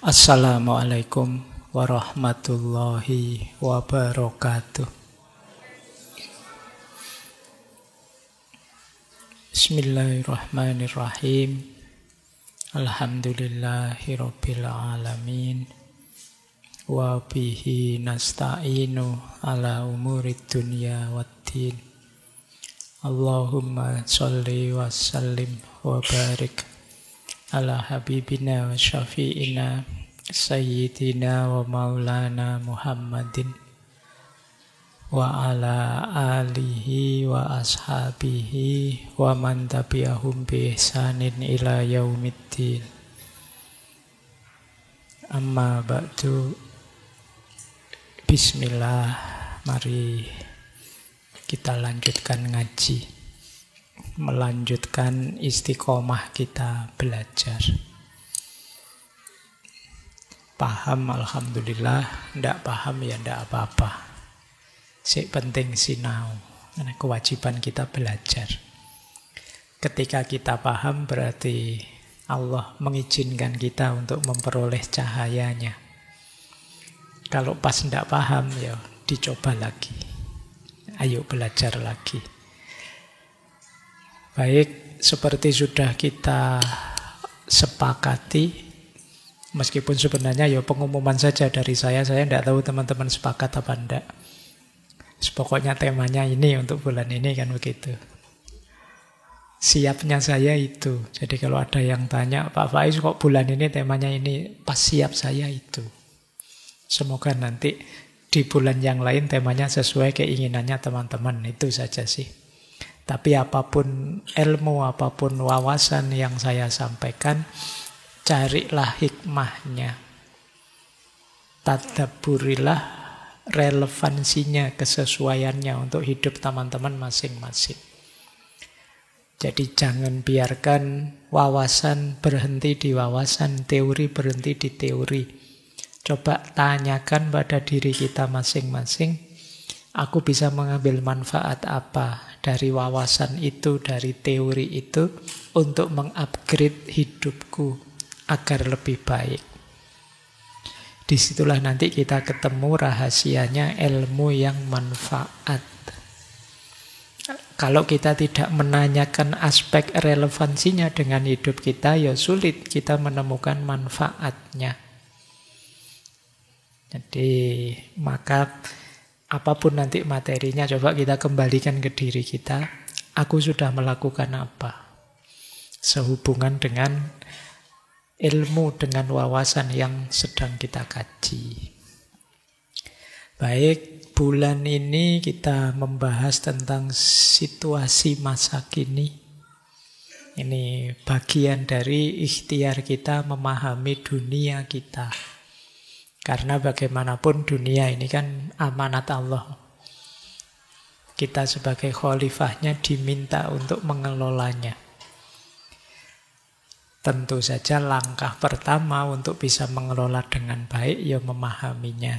Assalamualaikum warahmatullahi wabarakatuh. Bismillahirrahmanirrahim. Alhamdulillahirabbil alamin. Wa bihi nasta'inu ala umurid dunya waddin. Allahumma sholli wa sallim wa barik ala habibina wa syafi'ina sayyidina wa maulana Muhammadin wa ala alihi wa ashabihi wa man tabi'ahum bi ihsanin ila yaumiddin. Amma ba'du. Bismillah, mari kita lanjutkan ngaji, melanjutkan istiqomah kita belajar. Paham alhamdulillah, ndak paham ya ndak apa-apa. Sing penting sinau, karena kewajiban kita belajar. Ketika kita paham berarti Allah mengizinkan kita untuk memperoleh cahayanya. Kalau pas ndak paham ya dicoba lagi. Ayo belajar lagi. Baik, seperti sudah kita sepakati, meskipun sebenarnya ya pengumuman saja dari saya tidak tahu teman-teman sepakat apa enggak. Pokoknya temanya ini untuk bulan ini kan begitu. Siapnya saya itu. Jadi kalau ada yang tanya, Pak Faiz kok bulan ini temanya ini, pas siap saya itu. Semoga nanti di bulan yang lain temanya sesuai keinginannya teman-teman. Itu saja sih. Tapi apapun ilmu, apapun wawasan yang saya sampaikan, carilah hikmahnya. Tadabburilah relevansinya, kesesuaiannya untuk hidup teman-teman masing-masing. Jadi jangan biarkan wawasan berhenti di wawasan, teori berhenti di teori. Coba tanyakan pada diri kita masing-masing, aku bisa mengambil manfaat apa dari wawasan itu, dari teori itu, untuk mengupgrade hidupku agar lebih baik. Disitulah nanti kita ketemu rahasianya ilmu yang manfaat. Kalau kita tidak menanyakan aspek relevansinya dengan hidup kita, ya sulit kita menemukan manfaatnya. Jadi maka apapun nanti materinya, coba kita kembalikan ke diri kita. Aku sudah melakukan apa? Sehubungan dengan ilmu, dengan wawasan yang sedang kita kaji. Baik, bulan ini kita membahas tentang situasi masa kini. Ini bagian dari ikhtiar kita memahami dunia kita. Karena bagaimanapun dunia ini kan amanat Allah. Kita sebagai khalifahnya diminta untuk mengelolanya. Tentu saja langkah pertama untuk bisa mengelola dengan baik ya memahaminya.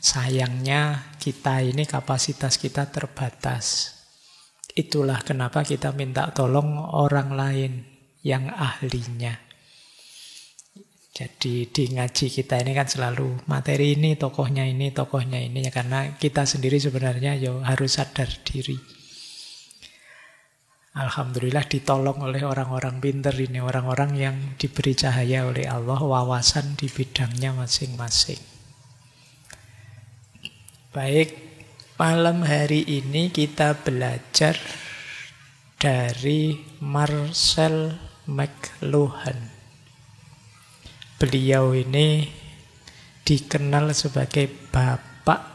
Sayangnya kita ini kapasitas kita terbatas. Itulah kenapa kita minta tolong orang lain yang ahlinya. Jadi di ngaji kita ini kan selalu materi ini, tokohnya ini, tokohnya ini. Karena kita sendiri sebenarnya ya harus sadar diri. Alhamdulillah ditolong oleh orang-orang pintar ini. Orang-orang yang diberi cahaya oleh Allah, wawasan di bidangnya masing-masing. Baik, malam hari ini kita belajar dari Marcel McLuhan. Beliau ini dikenal sebagai Bapak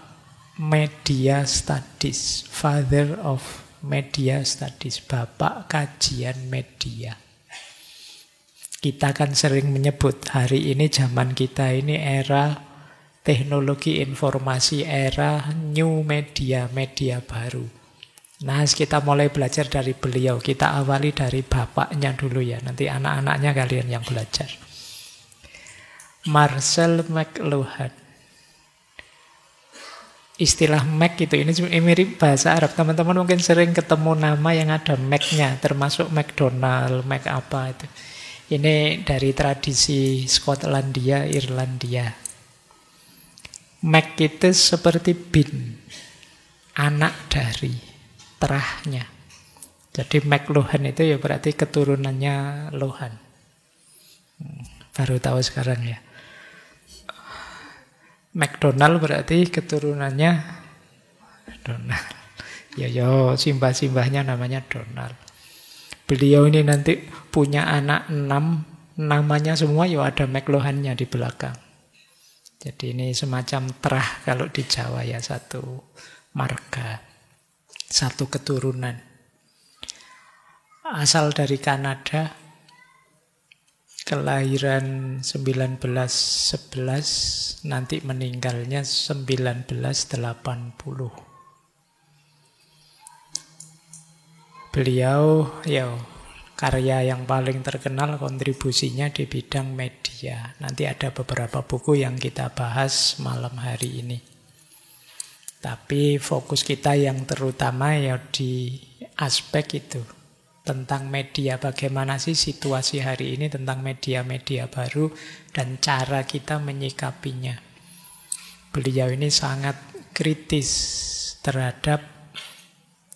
Media Studies, Father of Media Studies, Bapak kajian media. Kita kan sering menyebut hari ini zaman kita ini era teknologi informasi, era new media, media baru. Nah, kita mulai belajar dari beliau. Kita awali dari bapaknya dulu ya. Nanti anak-anaknya kalian yang belajar. Marcel McLuhan. Istilah Mac itu ini mirip bahasa Arab. Teman-teman mungkin sering ketemu nama yang ada Mac-nya, termasuk McDonald, Mac apa itu. Ini dari tradisi Skotlandia, Irlandia. Mac itu seperti bin, anak dari terahnya. Jadi McLuhan itu ya berarti keturunannya Lohan. Baru tahu sekarang ya. McDonald berarti keturunannya Donald. Ya simbah-simbahnya namanya Donald. Beliau ini nanti punya anak 6, namanya semua ya ada McLuhannya di belakang. Jadi ini semacam terah kalau di Jawa ya, satu marga, satu keturunan. Asal dari Kanada, kelahiran 1911, nanti meninggalnya 1980. Beliau ya karya yang paling terkenal kontribusinya di bidang media. Nanti ada beberapa buku yang kita bahas malam hari ini. Tapi fokus kita yang terutama ya di aspek itu. Tentang media, bagaimana sih situasi hari ini tentang media-media baru dan cara kita menyikapinya. Beliau ini sangat kritis terhadap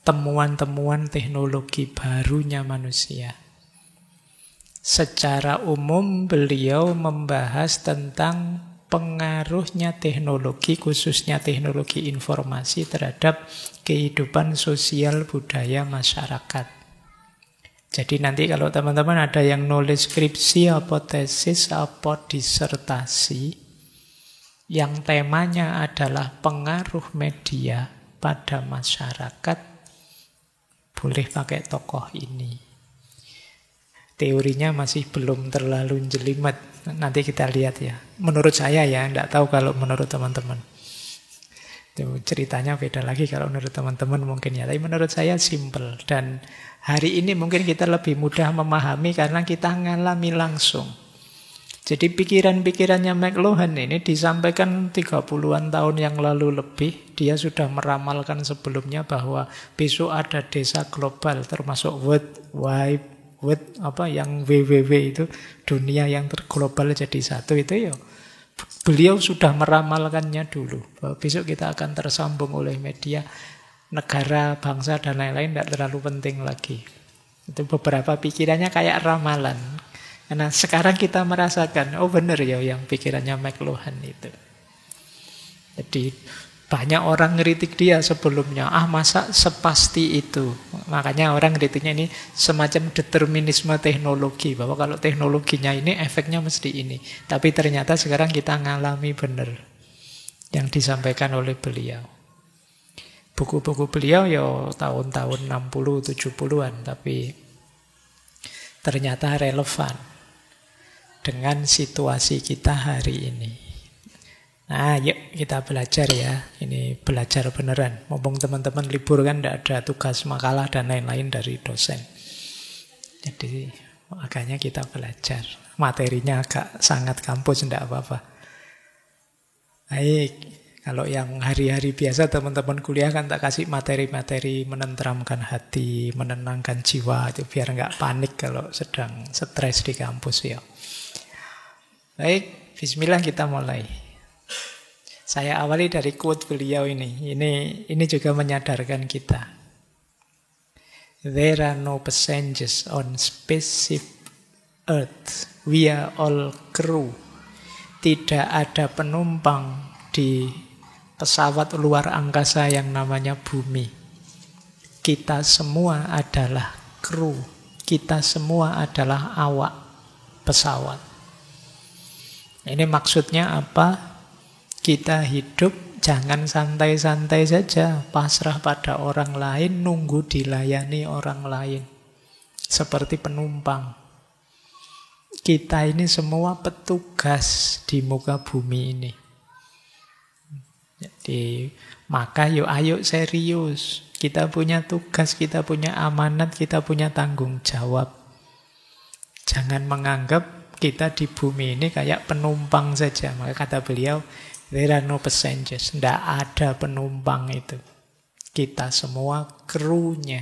temuan-temuan teknologi barunya manusia. Secara umum beliau membahas tentang pengaruhnya teknologi, khususnya teknologi informasi terhadap kehidupan sosial budaya masyarakat. Jadi nanti kalau teman-teman ada yang nulis skripsi, apa tesis, apa disertasi, yang temanya adalah pengaruh media pada masyarakat, boleh pakai tokoh ini. Teorinya masih belum terlalu jelimet. Nanti kita lihat ya. Menurut saya ya, tidak tahu kalau menurut teman-teman. Itu ceritanya beda lagi kalau menurut teman-teman mungkin ya. Tapi menurut saya simple. Dan hari ini mungkin kita lebih mudah memahami karena kita ngalami langsung. Jadi pikiran-pikirannya McLuhan ini disampaikan 30-an tahun yang lalu lebih. Dia sudah meramalkan sebelumnya bahwa besok ada desa global termasuk yang WWW itu, dunia yang terglobal jadi satu itu ya. Beliau sudah meramalkannya dulu bahwa besok kita akan tersambung oleh media, negara, bangsa dan lain-lain tidak terlalu penting lagi. Itu beberapa pikirannya kayak ramalan. Karena sekarang kita merasakan, oh benar ya yang pikirannya McLuhan itu. Jadi banyak orang ngeritik dia sebelumnya. Masa sepasti itu? Makanya orang kritiknya ini semacam determinisme teknologi. Bahwa kalau teknologinya ini efeknya mesti ini. Tapi ternyata sekarang kita ngalami benar yang disampaikan oleh beliau. Buku-buku beliau ya tahun-tahun 60, 70-an. Tapi ternyata relevan dengan situasi kita hari ini. Nah, yuk kita belajar ya. Ini belajar beneran. Mumpung teman-teman libur kan tidak ada tugas makalah dan lain-lain dari dosen. Jadi makanya kita belajar. Materinya agak sangat kampus, tidak apa-apa. Baik, kalau yang hari-hari biasa teman-teman kuliah kan tak kasih materi-materi menenteramkan hati, menenangkan jiwa. Itu biar nggak panik kalau sedang stres di kampus ya. Baik, bismillah kita mulai. Saya awali dari quote beliau ini. Ini juga menyadarkan kita. There are no passengers on spaceship Earth. We are all crew. Tidak ada penumpang di pesawat luar angkasa yang namanya bumi. Kita semua adalah kru. Kita semua adalah awak pesawat. Ini maksudnya apa? Kita hidup jangan santai-santai saja, pasrah pada orang lain, nunggu dilayani orang lain. Seperti penumpang. Kita ini semua petugas di muka bumi ini. Jadi maka ayo serius. Kita punya tugas, kita punya amanat, kita punya tanggung jawab. Jangan menganggap kita di bumi ini kayak penumpang saja. Maka kata beliau, there are no passengers. Tidak ada penumpang itu. Kita semua krunya.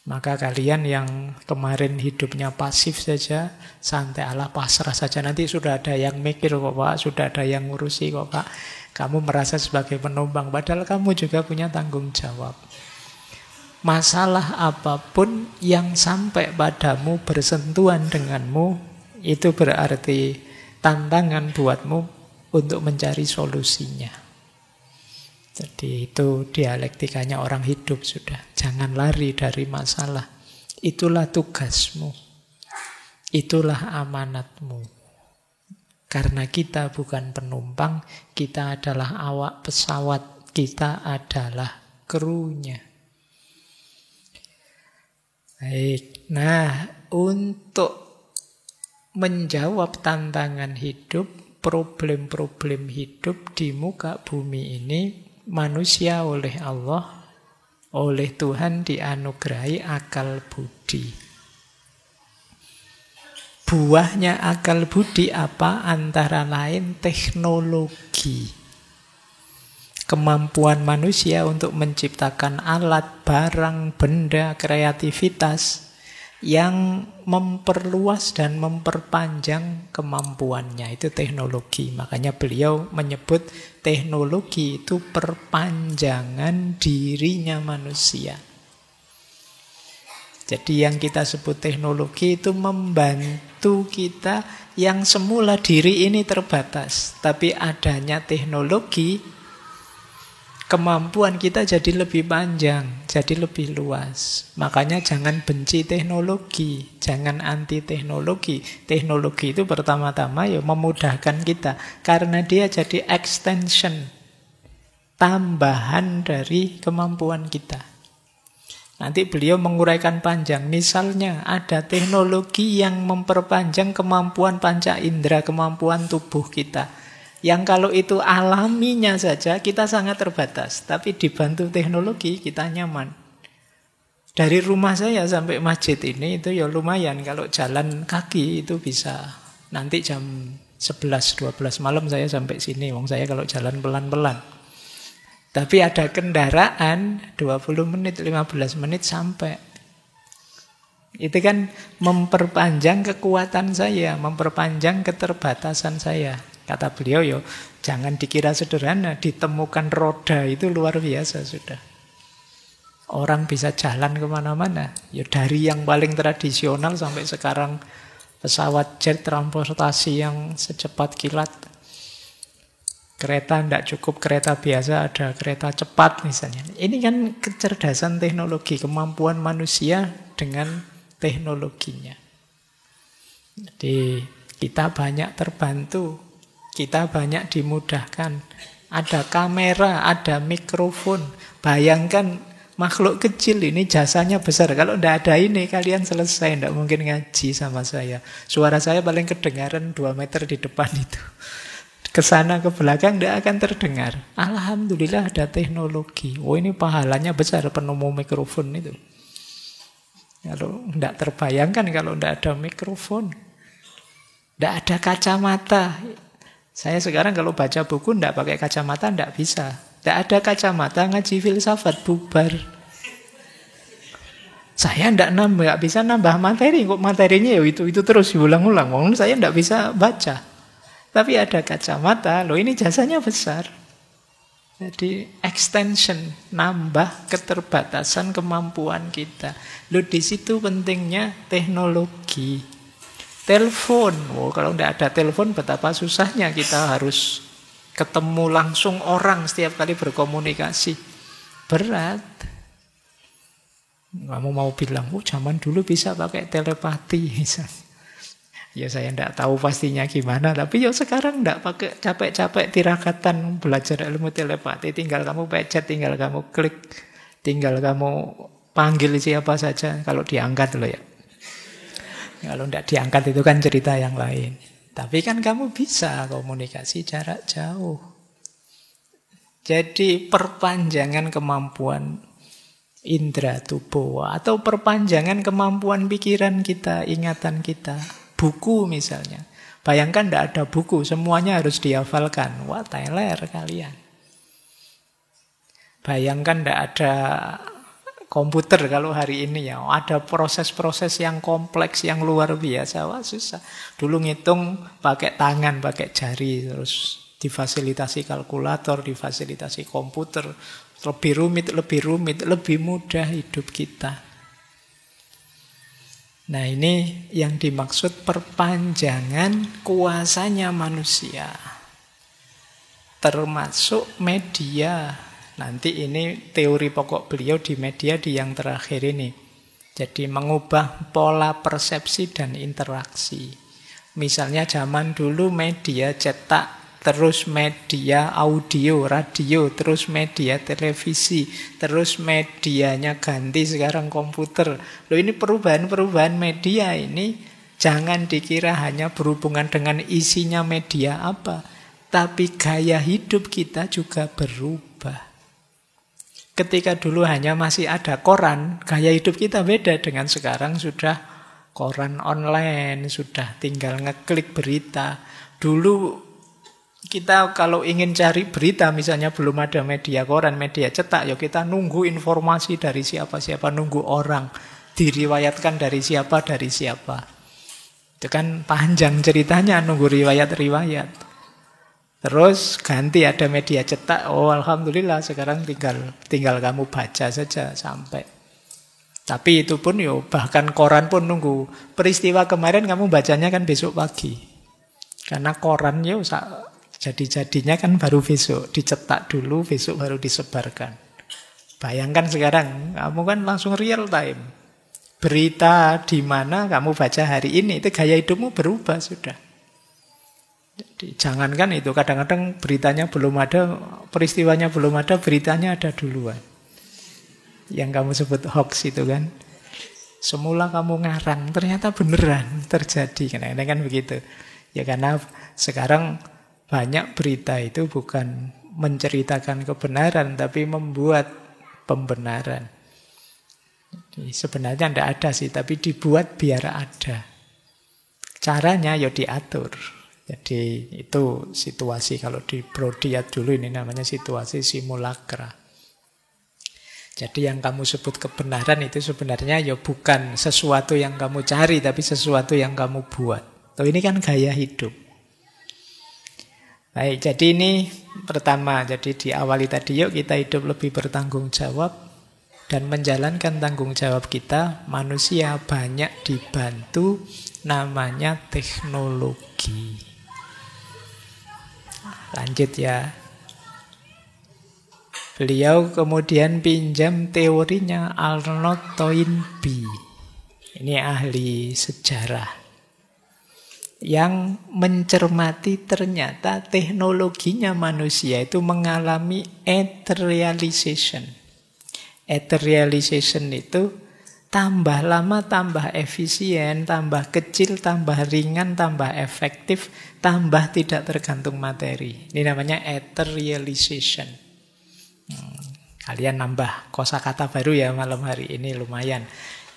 Maka kalian yang kemarin hidupnya pasif saja, santai Allah, pasrah saja. Nanti sudah ada yang mikir kok Pak, sudah ada yang ngurusi kok Pak. Kamu merasa sebagai penumpang, padahal kamu juga punya tanggung jawab. Masalah apapun yang sampai padamu bersentuhan denganmu, itu berarti tantangan buatmu untuk mencari solusinya. Jadi itu dialektikanya orang hidup sudah. Jangan lari dari masalah. Itulah tugasmu. Itulah amanatmu. Karena kita bukan penumpang, kita adalah awak pesawat, kita adalah krunya. Baik. Nah, untuk menjawab tantangan hidup, problem-problem hidup di muka bumi ini, manusia oleh Allah, oleh Tuhan dianugerahi akal budi. Buahnya akal budi apa? Antara lain teknologi. Kemampuan manusia untuk menciptakan alat, barang, benda, kreativitas yang memperluas dan memperpanjang kemampuannya. Itu teknologi. Makanya beliau menyebut teknologi itu perpanjangan dirinya manusia. Jadi yang kita sebut teknologi itu membantu kita yang semula diri ini terbatas. Tapi adanya teknologi, kemampuan kita jadi lebih panjang, jadi lebih luas. Makanya jangan benci teknologi, jangan anti teknologi. Teknologi itu pertama-tama ya memudahkan kita, karena dia jadi extension, tambahan dari kemampuan kita. Nanti beliau menguraikan panjang. Misalnya ada teknologi yang memperpanjang kemampuan panca indera, kemampuan tubuh kita. Yang kalau itu alaminya saja kita sangat terbatas. Tapi dibantu teknologi kita nyaman. Dari rumah saya sampai masjid ini itu ya lumayan. Kalau jalan kaki itu bisa. Nanti jam 11-12 malam saya sampai sini. Wong saya kalau jalan pelan-pelan. Tapi ada kendaraan 20 menit, 15 menit sampai. Itu kan memperpanjang kekuatan saya. Memperpanjang keterbatasan saya. Kata beliau, yo, jangan dikira sederhana, ditemukan roda itu luar biasa sudah. Orang bisa jalan kemana-mana. Ya dari yang paling tradisional sampai sekarang pesawat jet, transportasi yang secepat kilat. Kereta tidak cukup kereta biasa, ada kereta cepat misalnya. Ini kan kecerdasan teknologi, kemampuan manusia dengan teknologinya. Jadi kita banyak terbantu. Kita banyak dimudahkan. Ada kamera, ada mikrofon. Bayangkan makhluk kecil ini jasanya besar. Kalau tidak ada ini kalian selesai. Tidak mungkin ngaji sama saya. Suara saya paling kedengaran 2 meter di depan itu. Kesana ke belakang tidak akan terdengar. Alhamdulillah ada teknologi. Oh ini pahalanya besar penemu mikrofon itu. Kalau tidak terbayangkan kalau tidak ada mikrofon. Tidak ada kacamata. Saya sekarang kalau baca buku tidak pakai kacamata tidak bisa. Tidak ada kacamata ngaji filsafat bubar. Saya tidak bisa nambah materi. Kok materinya ya itu terus diulang-ulang. Saya tidak bisa baca. Tapi ada kacamata. Loh ini jasanya besar. Jadi extension, nambah keterbatasan kemampuan kita. Loh di situ pentingnya teknologi. Telepon, kalau tidak ada telepon betapa susahnya kita harus ketemu langsung orang setiap kali berkomunikasi. Berat. Kamu mau bilang, zaman dulu bisa pakai telepati. Ya saya tidak tahu pastinya gimana, tapi ya sekarang tidak pakai capek-capek tirakatan belajar ilmu telepati. Tinggal kamu pencet, tinggal kamu klik, tinggal kamu panggil siapa saja kalau diangkat loh ya. Kalau tidak diangkat itu kan cerita yang lain. Tapi kan kamu bisa komunikasi jarak jauh. Jadi perpanjangan kemampuan indera tubuh atau perpanjangan kemampuan pikiran kita, ingatan kita. Buku misalnya. Bayangkan tidak ada buku, semuanya harus dihafalkan. Wah, teler kalian. Bayangkan tidak ada komputer kalau hari ini ya. Ada proses-proses yang kompleks, yang luar biasa. Wah, susah. Dulu ngitung pakai tangan, pakai jari. Terus difasilitasi kalkulator, difasilitasi komputer. Lebih rumit, lebih mudah hidup kita. Nah, ini yang dimaksud perpanjangan kuasanya manusia. Termasuk media. Nanti ini teori pokok beliau di media di yang terakhir ini. Jadi mengubah pola persepsi dan interaksi. Misalnya zaman dulu media cetak, terus media audio, radio, terus media televisi, terus medianya ganti sekarang komputer. Loh, ini perubahan-perubahan media ini jangan dikira hanya berhubungan dengan isinya media apa, tapi gaya hidup kita juga berubah. Ketika dulu hanya masih ada koran, gaya hidup kita beda dengan sekarang sudah koran online, sudah tinggal ngeklik berita. Dulu kita kalau ingin cari berita, misalnya belum ada media koran, media cetak, ya kita nunggu informasi dari siapa-siapa, nunggu orang, diriwayatkan dari siapa. Itu kan panjang ceritanya, nunggu riwayat-riwayat. Terus ganti ada media cetak, oh alhamdulillah sekarang tinggal kamu baca saja sampai. Tapi itu pun yo, bahkan koran pun nunggu. Peristiwa kemarin kamu bacanya kan besok pagi. Karena koran yo jadi-jadinya kan baru besok, dicetak dulu, besok baru disebarkan. Bayangkan sekarang, kamu kan langsung real time. Berita di mana kamu baca hari ini, itu gaya hidupmu berubah sudah. Jadi jangankan itu, kadang-kadang beritanya belum ada, peristiwanya belum ada, beritanya ada duluan. Yang kamu sebut hoax itu kan. Semula kamu ngarang, ternyata beneran terjadi. Kadang-kadang kan begitu. Ya karena sekarang banyak berita itu bukan menceritakan kebenaran, tapi membuat pembenaran. Jadi sebenarnya tidak ada sih, tapi dibuat biar ada. Caranya ya diatur. Jadi itu situasi, kalau di Brodiat dulu ini namanya situasi simulakra. Jadi yang kamu sebut kebenaran itu sebenarnya ya bukan sesuatu yang kamu cari, tapi sesuatu yang kamu buat. Tuh, ini kan gaya hidup. Baik, jadi ini pertama, jadi diawali tadi yuk kita hidup lebih bertanggung jawab dan menjalankan tanggung jawab kita. Manusia banyak dibantu, namanya teknologi. Lanjut ya. Beliau kemudian pinjam teorinya Arnold Toynbee. Ini ahli sejarah. Yang mencermati ternyata teknologinya manusia itu mengalami etherealization. Etherealization itu tambah lama tambah efisien, tambah kecil, tambah ringan, tambah efektif, tambah tidak tergantung materi. Ini namanya etherealization. Kalian nambah kosakata baru ya malam hari ini, lumayan.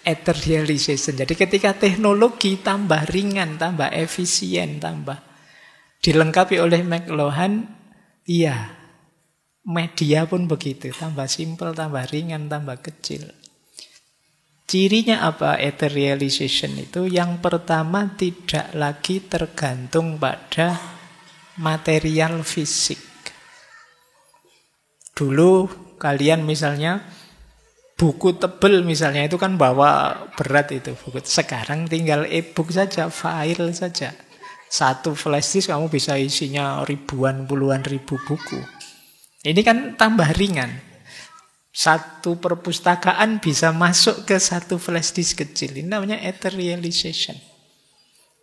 Etherealization. Jadi ketika teknologi tambah ringan, tambah efisien, tambah dilengkapi oleh McLuhan, iya, media pun begitu, tambah simpel, tambah ringan, tambah kecil. Cirinya apa etherealization itu? Yang pertama, tidak lagi tergantung pada material fisik. Dulu kalian misalnya buku tebel misalnya itu kan bawa berat itu buku. Sekarang tinggal e-book saja, file saja. Satu flash disk kamu bisa isinya ribuan, puluhan ribu buku. Ini kan tambah ringan. Satu perpustakaan bisa masuk ke satu flash disk kecil. Ini namanya etherealization.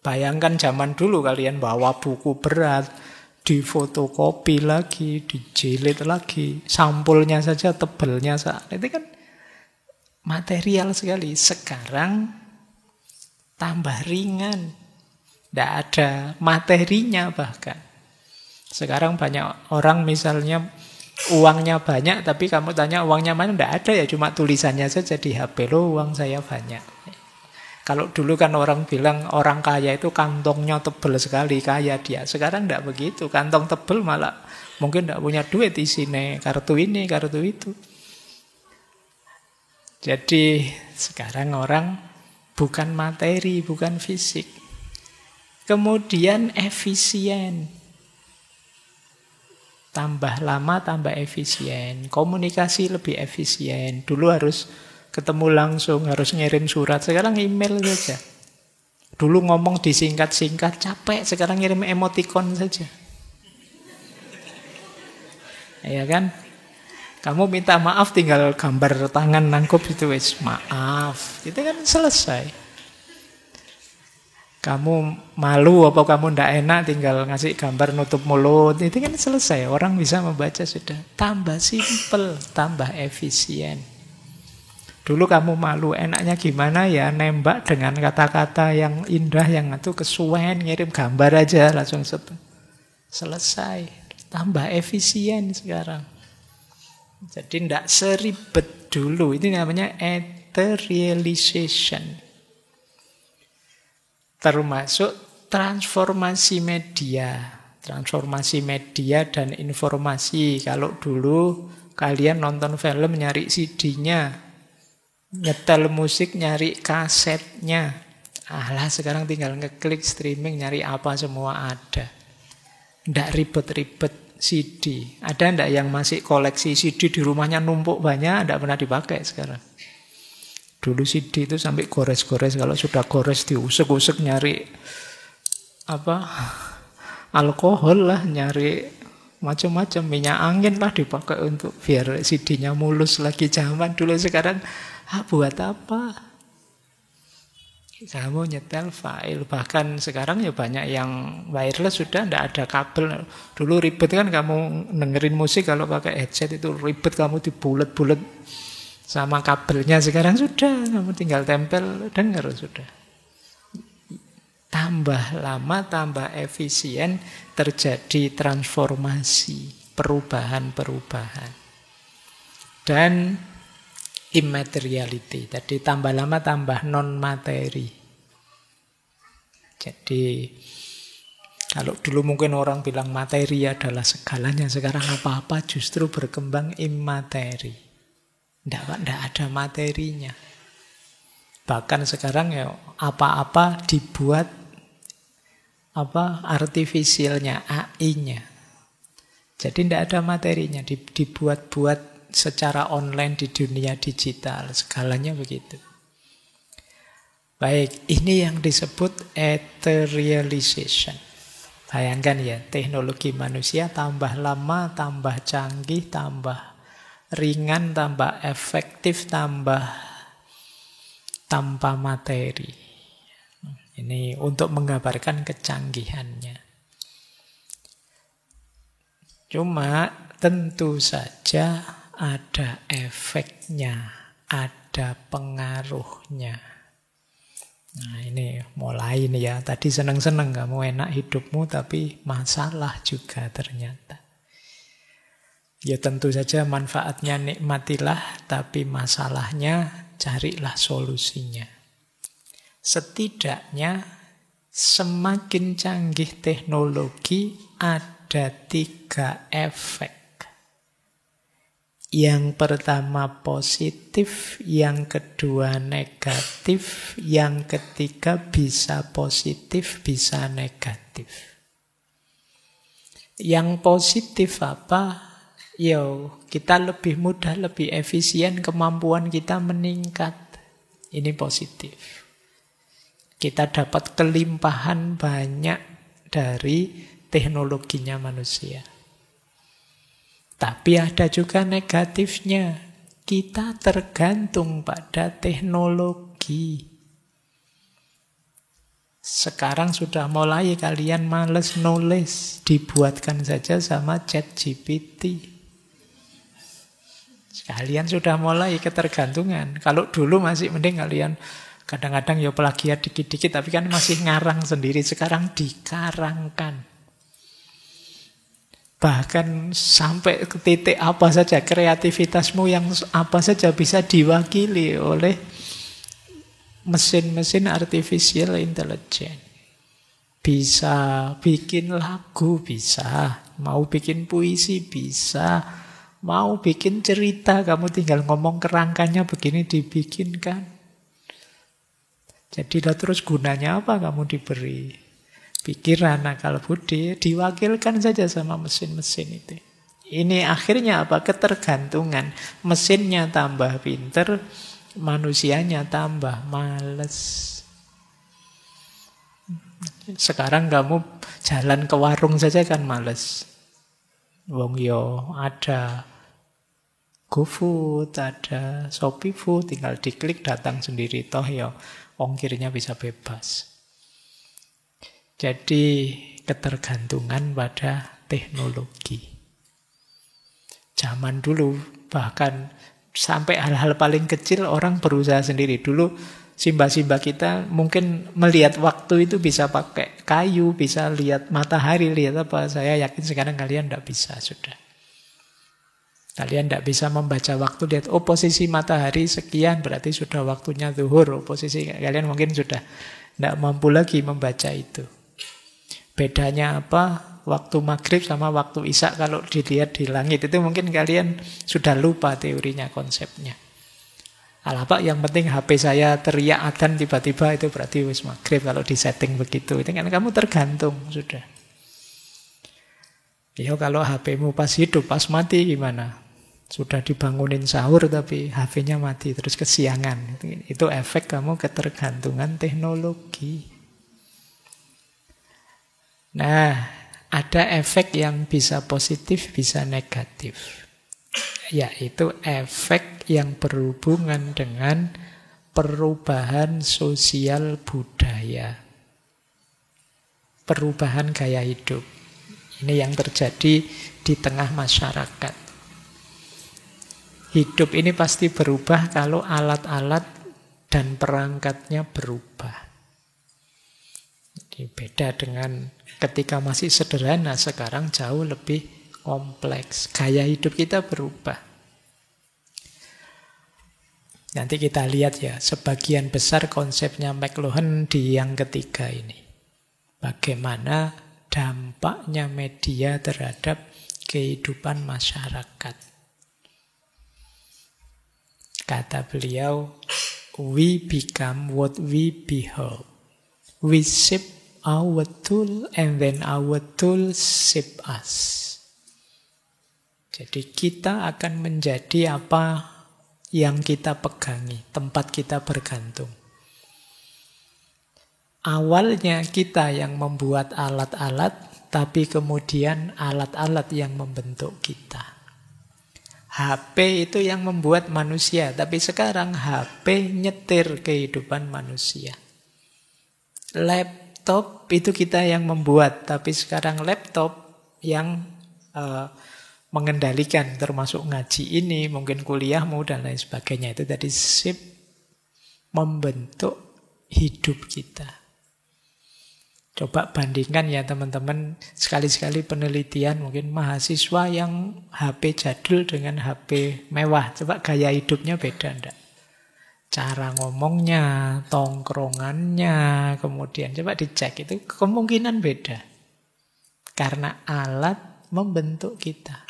Bayangkan zaman dulu kalian bawa buku berat, difotokopi lagi, dijilid lagi, sampulnya saja tebelnya saat itu kan material sekali. Sekarang tambah ringan. Tidak ada materinya bahkan. Sekarang banyak orang misalnya uangnya banyak, tapi kamu tanya uangnya mana, tidak ada ya, cuma tulisannya saja di HP, lo uang saya banyak. Kalau dulu kan orang bilang orang kaya itu kantongnya tebel sekali, kaya dia. Sekarang tidak begitu, kantong tebel malah mungkin tidak punya duit isinya kartu ini, kartu itu. Jadi sekarang orang bukan materi, bukan fisik. Kemudian efisien. Tambah lama, tambah efisien. Komunikasi lebih efisien. Dulu harus ketemu langsung, harus ngirim surat. Sekarang email saja. Dulu ngomong disingkat-singkat, capek. Sekarang ngirim emoticon saja. Ya kan? Kamu minta maaf tinggal gambar tangan nangkup itu wis maaf. Itu kan selesai. Kamu malu apa kamu ndak enak tinggal ngasih gambar nutup mulut. Itu kan selesai. Orang bisa membaca sudah. Tambah simple, tambah efisien. Dulu kamu malu, enaknya gimana ya nembak dengan kata-kata yang indah, yang itu kesuwen, ngirim gambar aja langsung selesai. Tambah efisien sekarang. Jadi tidak seribet dulu. Ini namanya etherealization. Termasuk transformasi media. Transformasi media dan informasi. Kalau dulu kalian nonton film nyari CD-nya, nyetel musik nyari kasetnya. Alah, sekarang tinggal ngeklik streaming nyari apa semua ada. Ndak ribet-ribet CD. Ada ndak yang masih koleksi CD di rumahnya numpuk banyak, ndak pernah dipakai sekarang. Dulu CD itu sampai gores-gores, kalau sudah gores diusek-usek nyari alkohol lah, nyari macam-macam, minyak angin lah dipakai untuk biar CD-nya mulus lagi zaman dulu. Sekarang buat apa? Kamu nyetel file. Bahkan sekarang ya banyak yang wireless, sudah ndak ada kabel. Dulu ribet kan kamu dengerin musik kalau pakai headset itu ribet, kamu dibulet-bulet sama kabelnya. Sekarang sudah, kamu tinggal tempel, dengar sudah. Tambah lama, tambah efisien, terjadi transformasi, perubahan-perubahan. Dan immateriality. Jadi tambah lama, tambah non-materi. Jadi kalau dulu mungkin orang bilang materi adalah segalanya, sekarang apa-apa justru berkembang immateri. Tidak ada materinya. Bahkan sekarang ya apa-apa dibuat artifisialnya, AI-nya. Jadi tidak ada materinya, dibuat-buat secara online di dunia digital. Segalanya begitu. Baik, ini yang disebut etherealization. Bayangkan ya, teknologi manusia tambah lama, tambah canggih, tambah ringan, tambah efektif, tambah tanpa materi. Ini untuk menggambarkan kecanggihannya. Cuma tentu saja ada efeknya, ada pengaruhnya. Nah ini mulai nih ya, tadi seneng-seneng kamu enak hidupmu, tapi masalah juga ternyata. Ya tentu saja manfaatnya nikmatilah, tapi masalahnya carilah solusinya. Setidaknya semakin canggih teknologi ada 3 efek. Yang pertama positif, yang kedua negatif, yang ketiga bisa positif, bisa negatif. Yang positif apa? Kita lebih mudah, lebih efisien, kemampuan kita meningkat. Ini positif. Kita dapat kelimpahan banyak dari teknologinya manusia. Tapi ada juga negatifnya. Kita tergantung pada teknologi. Sekarang sudah mulai kalian males nulis, dibuatkan saja sama ChatGPT. Kalian sudah mulai ketergantungan. Kalau dulu masih mending kalian kadang-kadang ya plagiat dikit-dikit, tapi kan masih ngarang sendiri. Sekarang dikarangkan. Bahkan sampai ke titik apa saja, kreativitasmu yang apa saja bisa diwakili oleh mesin-mesin artificial intelligence. Bisa bikin lagu, bisa. Mau bikin puisi, bisa. Mau bikin cerita, kamu tinggal ngomong kerangkanya begini dibikinkan. Jadi terus gunanya apa kamu diberi pikiran, akal budi? Diwakilkan saja sama mesin-mesin itu. Ini akhirnya apa? Ketergantungan. Mesinnya tambah pinter, manusianya tambah males. Sekarang kamu jalan ke warung saja kan males. Wong yo ada GoFood, ada Shopee Food, tinggal diklik datang sendiri, toh ya ongkirnya bisa bebas. Jadi ketergantungan pada teknologi. Zaman dulu bahkan sampai hal-hal paling kecil orang berusaha sendiri. Dulu Simba-simba kita mungkin melihat waktu itu bisa pakai kayu, bisa lihat matahari, lihat apa. Saya yakin sekarang kalian tidak bisa, sudah. Kalian tidak bisa membaca waktu, lihat, oh posisi matahari sekian, berarti sudah waktunya zuhur. Posisi kalian mungkin sudah tidak mampu lagi membaca itu. Bedanya apa? Waktu maghrib sama waktu isya kalau dilihat di langit. Itu mungkin kalian sudah lupa teorinya, konsepnya. Apa yang penting HP saya teriak adzan tiba-tiba itu berarti wis maghrib kalau disetting begitu. Itu kan kamu tergantung sudah. Ya kalau HP-mu pas hidup, pas mati gimana? Sudah dibangunin sahur tapi HP-nya mati terus kesiangan. Itu efek kamu ketergantungan teknologi. Nah, ada efek yang bisa positif, bisa negatif. Yaitu efek yang berhubungan dengan perubahan sosial budaya. Perubahan gaya hidup. Ini yang terjadi di tengah masyarakat. Hidup ini pasti berubah kalau alat-alat dan perangkatnya berubah. Jadi beda dengan ketika masih sederhana, sekarang jauh lebih kompleks. Gaya hidup kita berubah. Nanti kita lihat ya, sebagian besar konsepnya McLuhan di yang ketiga ini. Bagaimana dampaknya media terhadap kehidupan masyarakat. Kata beliau, we become what we behold. We shape our tool and then our tool shape us. Jadi kita akan menjadi apa yang kita pegangi, tempat kita bergantung. Awalnya kita yang membuat alat-alat, tapi kemudian alat-alat yang membentuk kita. HP itu yang membuat manusia, tapi sekarang HP nyetir kehidupan manusia. Laptop itu kita yang membuat, tapi sekarang laptop yang mengendalikan, termasuk ngaji ini, mungkin kuliahmu dan lain sebagainya. Itu tadi shape, membentuk hidup kita. Coba bandingkan ya teman-teman, sekali-sekali penelitian mungkin mahasiswa yang HP jadul dengan HP mewah. Coba gaya hidupnya beda enggak? Cara ngomongnya, tongkrongannya, kemudian coba dicek, itu kemungkinan beda. Karena alat membentuk kita.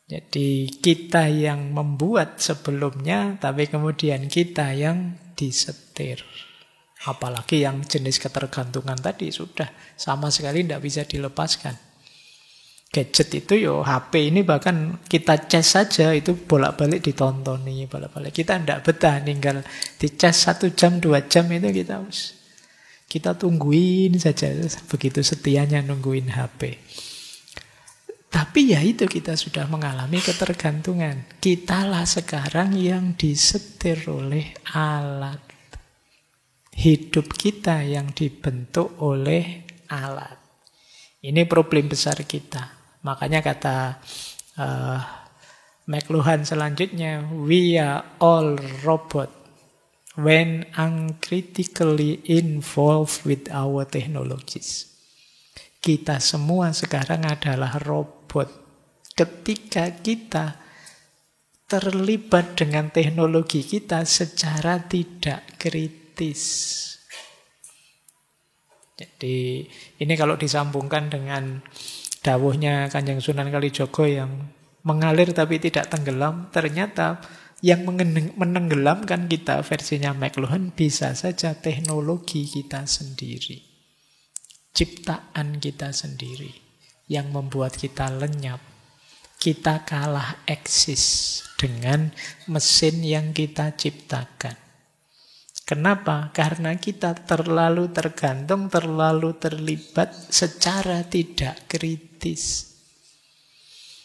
Jadi kita yang membuat sebelumnya, tapi kemudian kita yang disetir. Apalagi yang jenis ketergantungan tadi sudah sama sekali tidak bisa dilepaskan. Gadget itu HP ini bahkan kita cas saja itu bolak-balik ditontoni, bolak-balik. Kita tidak betah, tinggal di cas 1 jam, 2 jam itu kita tungguin saja, begitu setianya nungguin HP. Tapi ya itu kita sudah mengalami ketergantungan. Kitalah sekarang yang disetir oleh alat. Hidup kita yang dibentuk oleh alat. Ini problem besar kita. Makanya kata McLuhan selanjutnya, we are all robot when uncritically involved with our technologies. Kita semua sekarang adalah robot ketika kita terlibat dengan teknologi kita secara tidak kritis. Jadi ini kalau disambungkan dengan Dawuhnya Kanjeng Sunan Kalijaga yang mengalir tapi tidak tenggelam, ternyata yang menenggelamkan kita versinya McLuhan bisa saja teknologi kita sendiri. Ciptaan kita sendiri yang membuat kita lenyap. Kita kalah eksis dengan mesin yang kita ciptakan. Kenapa? Karena kita terlalu tergantung, terlalu terlibat secara tidak kritis.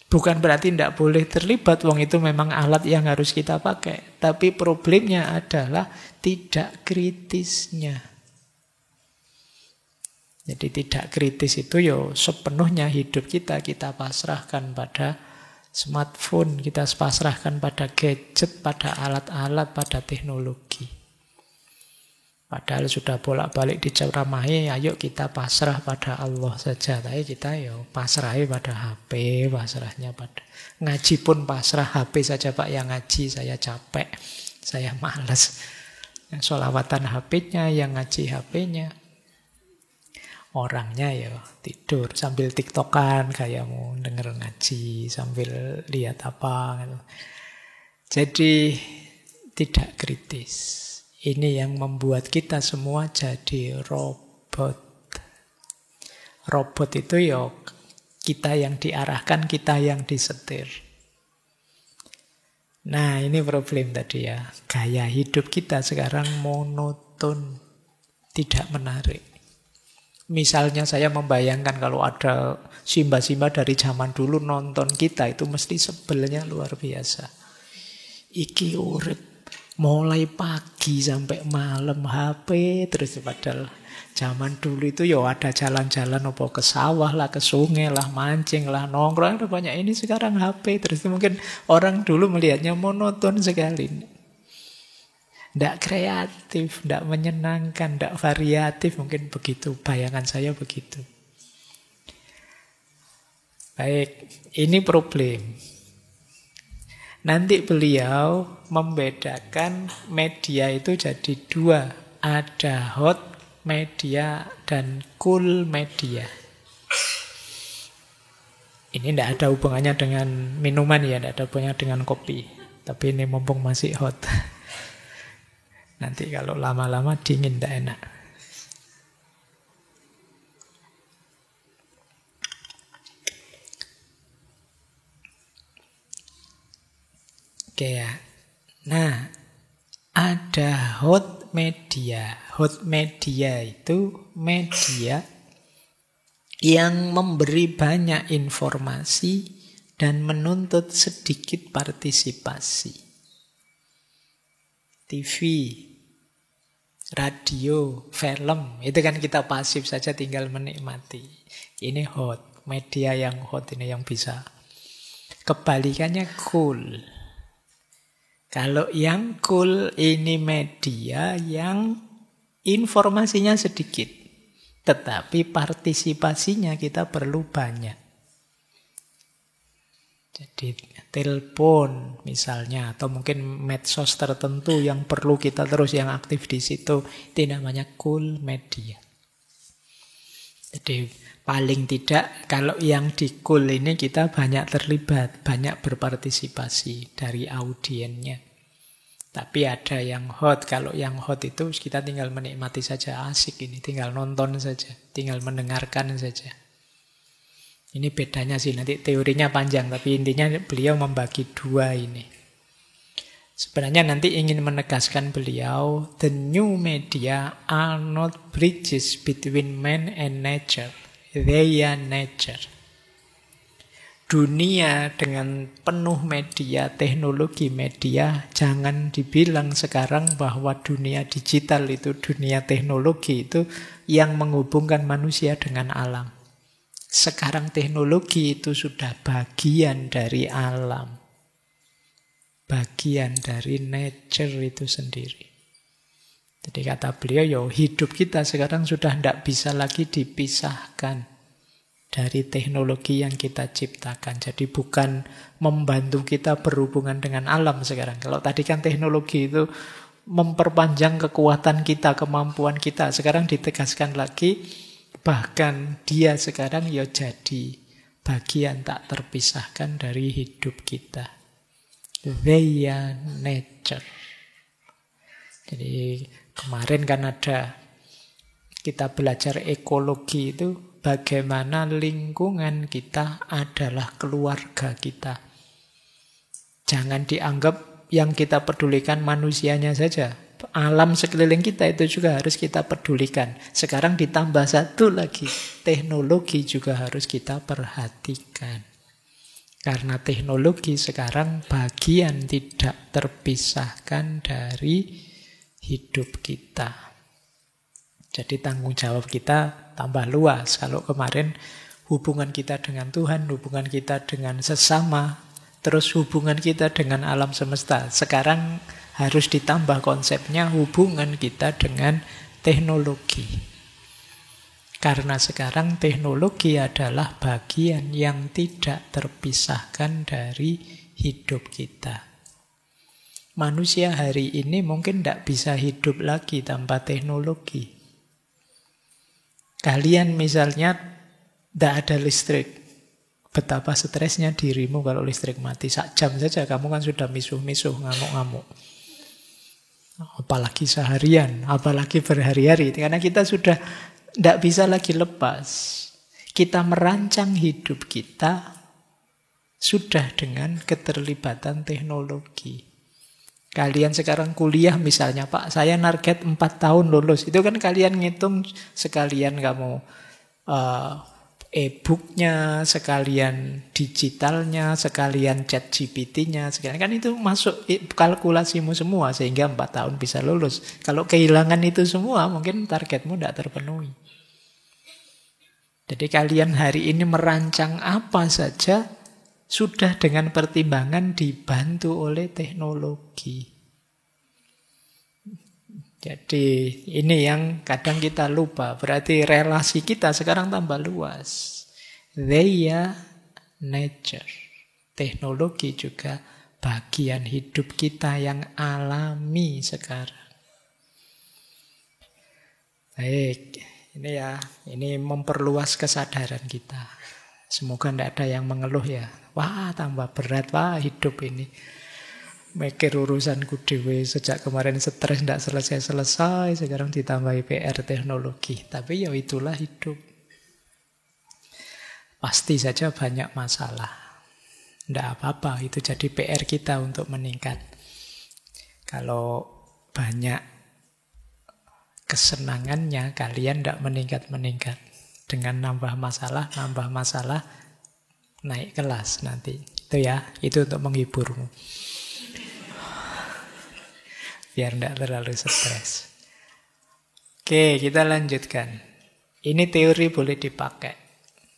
Bukan berarti tidak boleh terlibat, wong itu memang alat yang harus kita pakai. Tapi problemnya adalah tidak kritisnya. Jadi tidak kritis itu sepenuhnya hidup kita pasrahkan pada smartphone, kita pasrahkan pada gadget, pada alat-alat, pada teknologi. Padahal sudah bolak-balik diceramahi, ayo kita pasrah pada Allah saja. Tapi kita pasrahi pada HP, pasrahnya pada ngaji pun pasrah. HP saja Pak yang ngaji, saya capek, saya malas. Yang sholawatan HP-nya, yang ngaji HP-nya. Orangnya tidur sambil tiktokan kayakmu, denger ngaji sambil lihat apa gitu. Jadi tidak kritis. Ini yang membuat kita semua jadi robot. Robot itu kita yang diarahkan, kita yang disetir. Nah, ini problem tadi ya. Gaya hidup kita sekarang monoton, tidak menarik. Misalnya saya membayangkan kalau ada simba-simba dari zaman dulu nonton kita, itu mesti sebelnya luar biasa. Iki urip mulai pagi sampai malam HP terus, padahal zaman dulu itu ada jalan-jalan apa ke sawah lah, ke sungai lah, mancing lah, nongkrong, ada banyak. Ini sekarang HP terus, mungkin orang dulu melihatnya monoton sekali. Tidak kreatif, tidak menyenangkan, tidak variatif, mungkin begitu. Bayangan saya begitu. Baik, ini problem. Nanti beliau membedakan media itu jadi dua. Ada hot media dan cool media. Ini tidak ada hubungannya dengan minuman ya, tidak ada hubungannya dengan kopi. Tapi ini mumpung masih hot. Nanti kalau lama-lama dingin tidak enak. Oke ya. Nah, ada hot media. Hot media itu media yang memberi banyak informasi dan menuntut sedikit partisipasi. TV, radio, film, itu kan kita pasif saja tinggal menikmati. Ini hot, media yang hot ini yang bisa. Kebalikannya cool. Kalau yang cool ini media yang informasinya sedikit, tetapi partisipasinya kita perlu banyak. Jadi telepon misalnya, atau mungkin medsos tertentu yang perlu kita terus yang aktif di situ, itu namanya cool media. Jadi paling tidak kalau yang di cool ini kita banyak terlibat, banyak berpartisipasi dari audiennya. Tapi ada yang hot, kalau yang hot itu kita tinggal menikmati saja, asik ini, tinggal nonton saja, tinggal mendengarkan saja. Ini bedanya sih, nanti teorinya panjang, tapi intinya beliau membagi dua ini. Sebenarnya nanti ingin menegaskan beliau, the new media are not bridges between man and nature. They are nature. Dunia dengan penuh media, teknologi media, jangan dibilang sekarang bahwa dunia digital itu, dunia teknologi itu yang menghubungkan manusia dengan alam. Sekarang teknologi itu sudah bagian dari alam. Bagian dari nature itu sendiri. Jadi kata beliau, hidup kita sekarang sudah tidak bisa lagi dipisahkan dari teknologi yang kita ciptakan. Jadi bukan membantu kita berhubungan dengan alam sekarang. Kalau tadi kan teknologi itu memperpanjang kekuatan kita, kemampuan kita. Sekarang ditegaskan lagi, bahkan dia sekarang jadi bagian tak terpisahkan dari hidup kita. They are nature. Jadi kemarin kan ada, kita belajar ekologi itu, bagaimana lingkungan kita adalah keluarga kita. Jangan dianggap yang kita pedulikan manusianya saja. Alam sekeliling kita itu juga harus kita pedulikan. Sekarang ditambah satu lagi, teknologi juga harus kita perhatikan. Karena teknologi sekarang bagian tidak terpisahkan dari hidup kita. Jadi tanggung jawab kita tambah luas. Kalau kemarin hubungan kita dengan Tuhan, hubungan kita dengan sesama, terus hubungan kita dengan alam semesta. Sekarang harus ditambah konsepnya hubungan kita dengan teknologi. Karena sekarang teknologi adalah bagian yang tidak terpisahkan dari hidup kita. Manusia hari ini mungkin tidak bisa hidup lagi tanpa teknologi. Kalian misalnya tidak ada listrik. Betapa stresnya dirimu kalau listrik mati. Sak jam saja kamu kan sudah misuh-misuh, ngamuk-ngamuk. Apalagi seharian, apalagi berhari-hari. Karena kita sudah tidak bisa lagi lepas. Kita merancang hidup kita sudah dengan keterlibatan teknologi. Kalian sekarang kuliah misalnya, Pak, saya target 4 tahun lulus. Itu kan kalian ngitung sekalian kamu e-booknya, sekalian digitalnya, sekalian chat GPT-nya. Sekalian kan itu masuk kalkulasimu semua sehingga 4 tahun bisa lulus. Kalau kehilangan itu semua mungkin targetmu tidak terpenuhi. Jadi kalian hari ini merancang apa saja sudah dengan pertimbangan dibantu oleh teknologi. Jadi ini yang kadang kita lupa. Berarti relasi kita sekarang tambah luas. They are nature. Teknologi juga bagian hidup kita yang alami sekarang. Baik, ini ya, ini memperluas kesadaran kita. Semoga tidak ada yang mengeluh ya. Wah, tambah berat, wah hidup ini. Mikir urusanku dewe sejak kemarin stres tidak selesai-selesai, sekarang ditambahi PR teknologi. Tapi ya itulah hidup. Pasti saja banyak masalah. Tidak apa-apa, itu jadi PR kita untuk meningkat. Kalau banyak kesenangannya, kalian tidak meningkat-meningkat. Dengan nambah masalah, naik kelas nanti. Itu ya, itu untuk menghiburmu. Biar tidak terlalu stres. Oke, kita lanjutkan. Ini teori boleh dipakai.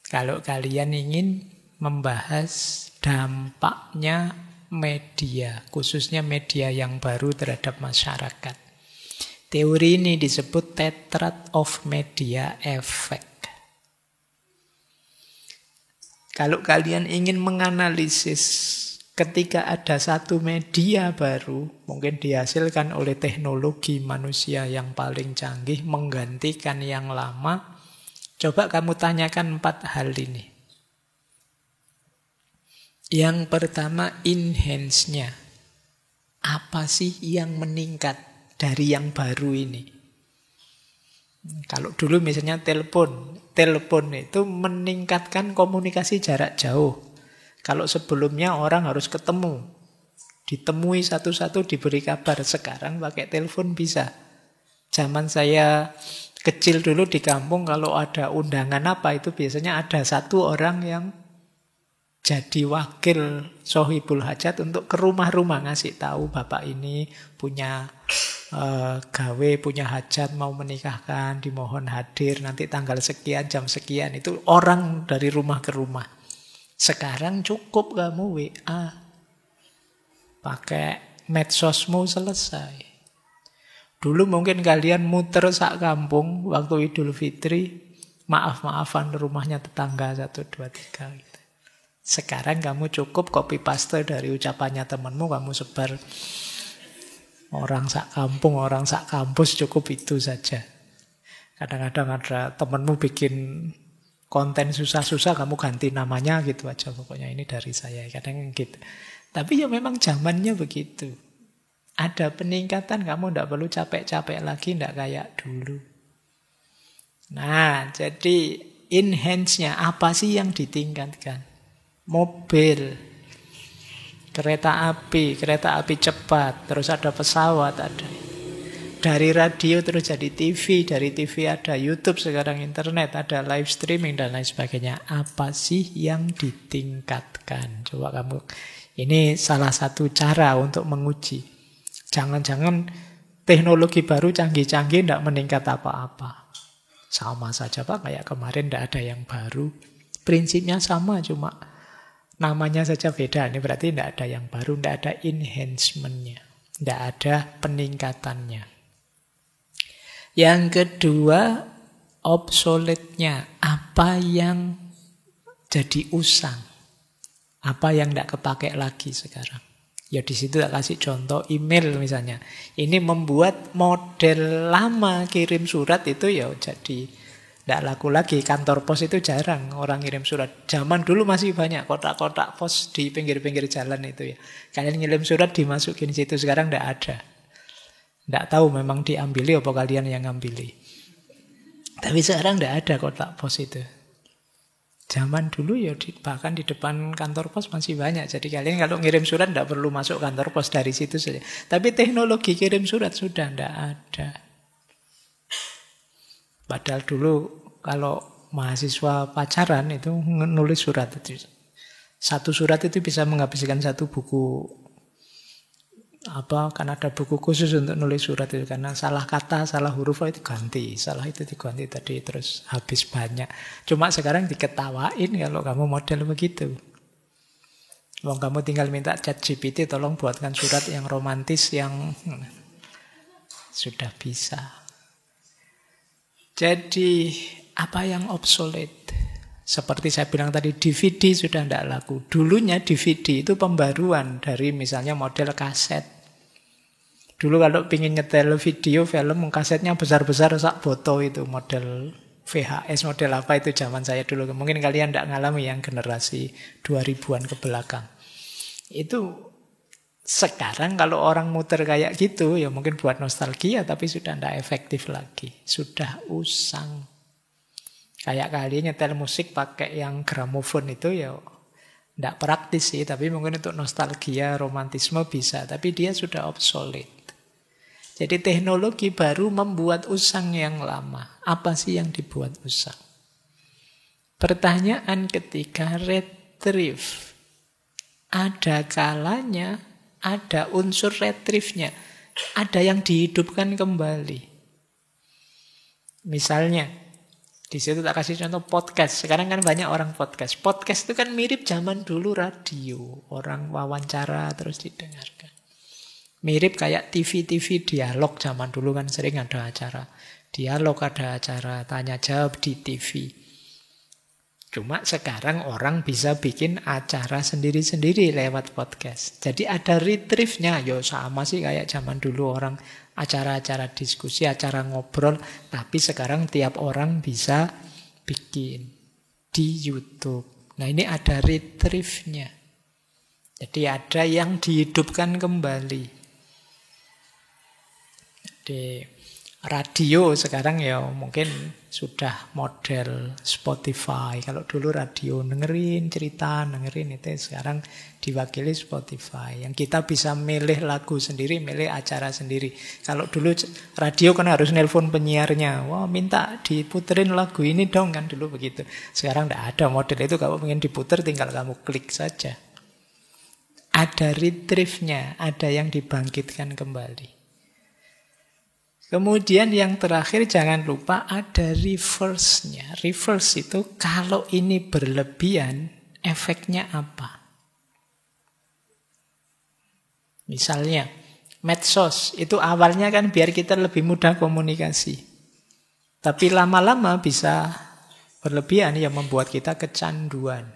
Kalau kalian ingin membahas dampaknya media, khususnya media yang baru terhadap masyarakat. Teori ini disebut tetrad of media effect. Kalau kalian ingin menganalisis ketika ada satu media baru, mungkin dihasilkan oleh teknologi manusia yang paling canggih, menggantikan yang lama, coba kamu tanyakan 4 hal ini. Yang pertama, enhance-nya. Apa sih yang meningkat dari yang baru ini? Kalau dulu misalnya telepon itu meningkatkan komunikasi jarak jauh. Kalau sebelumnya orang harus ketemu, ditemui satu-satu diberi kabar. Sekarang pakai telepon bisa. Zaman saya kecil dulu di kampung, kalau ada undangan apa itu biasanya ada satu orang yang jadi wakil sohibul hajat untuk ke rumah-rumah ngasih tahu bapak ini punya gawe, punya hajat, mau menikahkan, dimohon hadir nanti tanggal sekian, jam sekian. Itu orang dari rumah ke rumah. Sekarang cukup kamu WA, pakai medsosmu selesai. Dulu mungkin kalian muter sak kampung waktu Idul Fitri, maaf-maafan rumahnya tetangga 1, 2, 3 gitu. Sekarang kamu cukup copy paste dari ucapannya temanmu, kamu sebar. Orang sak kampung, orang sak kampus, cukup itu saja. Kadang-kadang ada temanmu bikin konten susah-susah kamu ganti namanya gitu aja. Pokoknya ini dari saya. Kadang gitu. Tapi ya memang zamannya begitu. Ada peningkatan, kamu tidak perlu capek-capek lagi, tidak kayak dulu. Nah, jadi enhance-nya apa sih yang ditingkatkan? Mobil, kereta api cepat, terus ada pesawat, ada. Dari radio terus jadi TV, dari TV ada YouTube, sekarang internet, ada live streaming dan lain sebagainya. Apa sih yang ditingkatkan? Coba kamu, ini salah satu cara untuk menguji. Jangan-jangan teknologi baru canggih-canggih tidak meningkat apa-apa. Sama saja Pak, kayak kemarin tidak ada yang baru. Prinsipnya sama, cuma namanya saja beda. Ini berarti tidak ada yang baru, tidak ada enhancement-nya, tidak ada peningkatannya. Yang kedua, obsolete-nya. Apa yang jadi usang? Apa yang tidak kepakai lagi sekarang? Ya di situ tak kasih contoh email misalnya. Ini membuat model lama kirim surat itu ya jadi tidak laku lagi. Kantor pos itu jarang orang kirim surat. Zaman dulu masih banyak kotak-kotak pos di pinggir-pinggir jalan itu ya. Kalian ngirim surat dimasukin situ, sekarang tidak ada. Tidak tahu memang diambili apa kalian yang ngambil. Tapi sekarang tidak ada kotak pos itu. Zaman dulu ya bahkan di depan kantor pos masih banyak. Jadi kalian kalau ngirim surat tidak perlu masuk kantor pos, dari situ saja. Tapi teknologi kirim surat sudah tidak ada. Padahal dulu kalau mahasiswa pacaran itu nulis surat itu. Satu surat itu bisa menghabiskan satu buku. Kan ada buku khusus untuk nulis surat itu, karena salah kata, salah huruf itu ganti, salah itu diganti tadi, terus habis banyak. Cuma sekarang diketawain kalau kamu model begitu. Wong kamu tinggal minta ChatGPT tolong buatkan surat yang romantis yang sudah bisa. Jadi apa yang obsolete? Seperti saya bilang tadi, DVD sudah tidak laku. Dulunya DVD itu pembaruan dari misalnya model kaset. Dulu kalau ingin nyetel video, film, kasetnya besar-besar sak boto itu, model VHS, model apa itu zaman saya dulu. Mungkin kalian tidak ngalami yang generasi 2000-an ke belakang. Itu sekarang kalau orang muter kayak gitu, ya mungkin buat nostalgia, tapi sudah tidak efektif lagi. Sudah usang. Kayak kalian nyetel musik pakai yang gramofon itu ya tidak praktis sih, tapi mungkin untuk nostalgia, romantisme bisa. Tapi dia sudah obsolete. Jadi teknologi baru membuat usang yang lama. Apa sih yang dibuat usang? Pertanyaan ketiga, retrieve. Ada kalanya, ada unsur retrieve-nya. Ada yang dihidupkan kembali. Misalnya, di situ tak kasih contoh podcast. Sekarang kan banyak orang podcast. Podcast itu kan mirip zaman dulu radio. Orang wawancara terus didengarkan. Mirip kayak TV-TV dialog zaman dulu kan sering ada acara. Dialog, ada acara tanya jawab di TV. Cuma sekarang orang bisa bikin acara sendiri-sendiri lewat podcast. Jadi ada retrieve-nya. Ya sama sih kayak zaman dulu orang acara-acara diskusi, acara ngobrol. Tapi sekarang tiap orang bisa bikin di YouTube. Nah ini ada retrieve-nya. Jadi ada yang dihidupkan kembali. Di radio sekarang ya mungkin sudah model Spotify. Kalau dulu radio dengerin cerita, dengerin itu, sekarang diwakili Spotify. Yang kita bisa milih lagu sendiri, milih acara sendiri. Kalau dulu radio kan harus nelpon penyiarnya. Wah minta diputerin lagu ini dong, kan dulu begitu. Sekarang tidak ada model itu, kalau pengen diputer tinggal kamu klik saja. Ada retrieve-nya, ada yang dibangkitkan kembali. Kemudian yang terakhir jangan lupa ada reverse-nya. Reverse itu kalau ini berlebihan, efeknya apa? Misalnya, medsos itu awalnya kan biar kita lebih mudah komunikasi. Tapi lama-lama bisa berlebihan yang membuat kita kecanduan.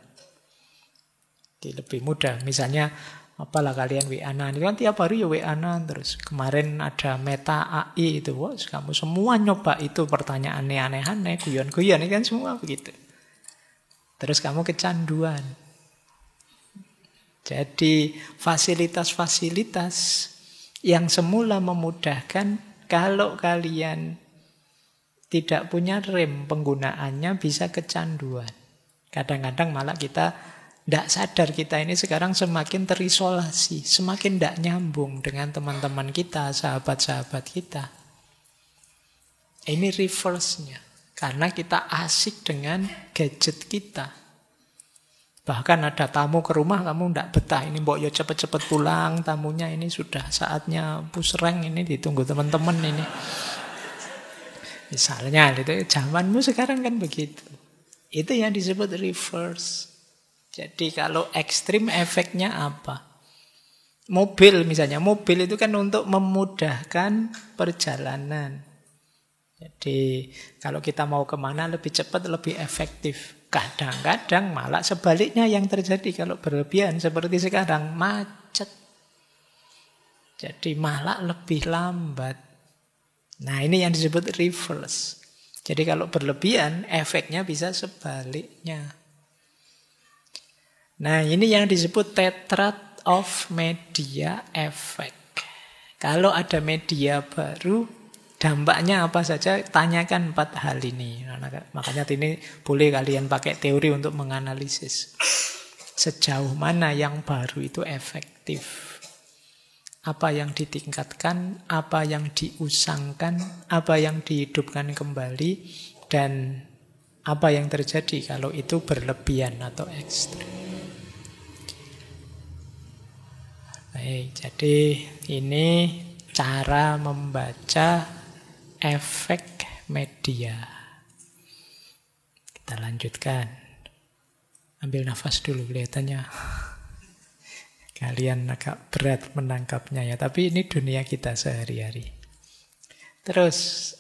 Jadi lebih mudah. Misalnya, apalah kalian WA-an, kan tiap hari ya WA-an terus. Kemarin ada Meta AI itu, wah kamu semua nyoba itu, pertanyaan aneh-aneh, guyon-guyon, kan semua begitu. Terus kamu kecanduan. Jadi fasilitas-fasilitas yang semula memudahkan, kalau kalian tidak punya rem penggunaannya bisa kecanduan. Kadang-kadang malah kita tidak sadar kita ini sekarang semakin terisolasi, semakin tidak nyambung dengan teman-teman kita, sahabat-sahabat kita. Ini reverse-nya. Karena kita asik dengan gadget kita. Bahkan ada tamu ke rumah, kamu tidak betah. Ini mbok yo cepet-cepet pulang, tamunya ini sudah saatnya pusreng, ini ditunggu teman-teman ini. Misalnya, itu zamanmu sekarang kan begitu. Itu yang disebut reverse. Jadi kalau ekstrim efeknya apa? Mobil misalnya, mobil itu kan untuk memudahkan perjalanan. Jadi kalau kita mau kemana lebih cepat, lebih efektif. Kadang-kadang malah sebaliknya yang terjadi kalau berlebihan seperti sekarang, macet. Jadi malah lebih lambat. Nah ini yang disebut reverse. Jadi kalau berlebihan efeknya bisa sebaliknya. Nah ini yang disebut tetrad of media effect. Kalau ada media baru, dampaknya apa saja? Tanyakan 4 hal ini. Makanya ini boleh kalian pakai teori untuk menganalisis. Sejauh mana yang baru itu efektif. Apa yang ditingkatkan, apa yang diusangkan, apa yang dihidupkan kembali, dan apa yang terjadi kalau itu berlebihan atau ekstrim. Baik, jadi ini cara membaca efek media. Kita lanjutkan. Ambil nafas dulu, kelihatannya kalian agak berat menangkapnya ya. Tapi ini dunia kita sehari-hari. Terus,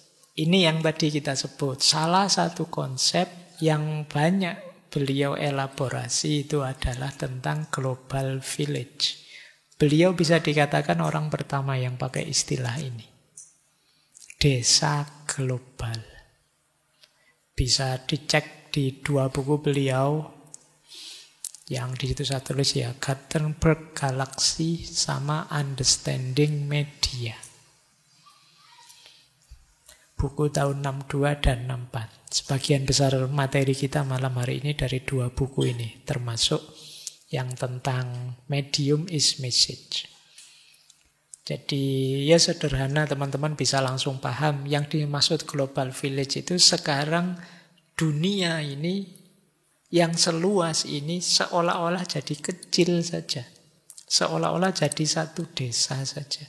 ini yang tadi kita sebut. Salah satu konsep yang banyak beliau elaborasi itu adalah tentang global village. Beliau bisa dikatakan orang pertama yang pakai istilah ini. Desa global. Bisa dicek di 2 buku beliau. Yang di situ saya tulis ya, Gutenberg Galaxy sama Understanding Media. Buku tahun 62 dan 64. Sebagian besar materi kita malam hari ini dari 2 buku ini, termasuk yang tentang medium is message. Jadi ya sederhana, teman-teman bisa langsung paham yang dimaksud global village itu sekarang dunia ini yang seluas ini seolah-olah jadi kecil saja. Seolah-olah jadi satu desa saja.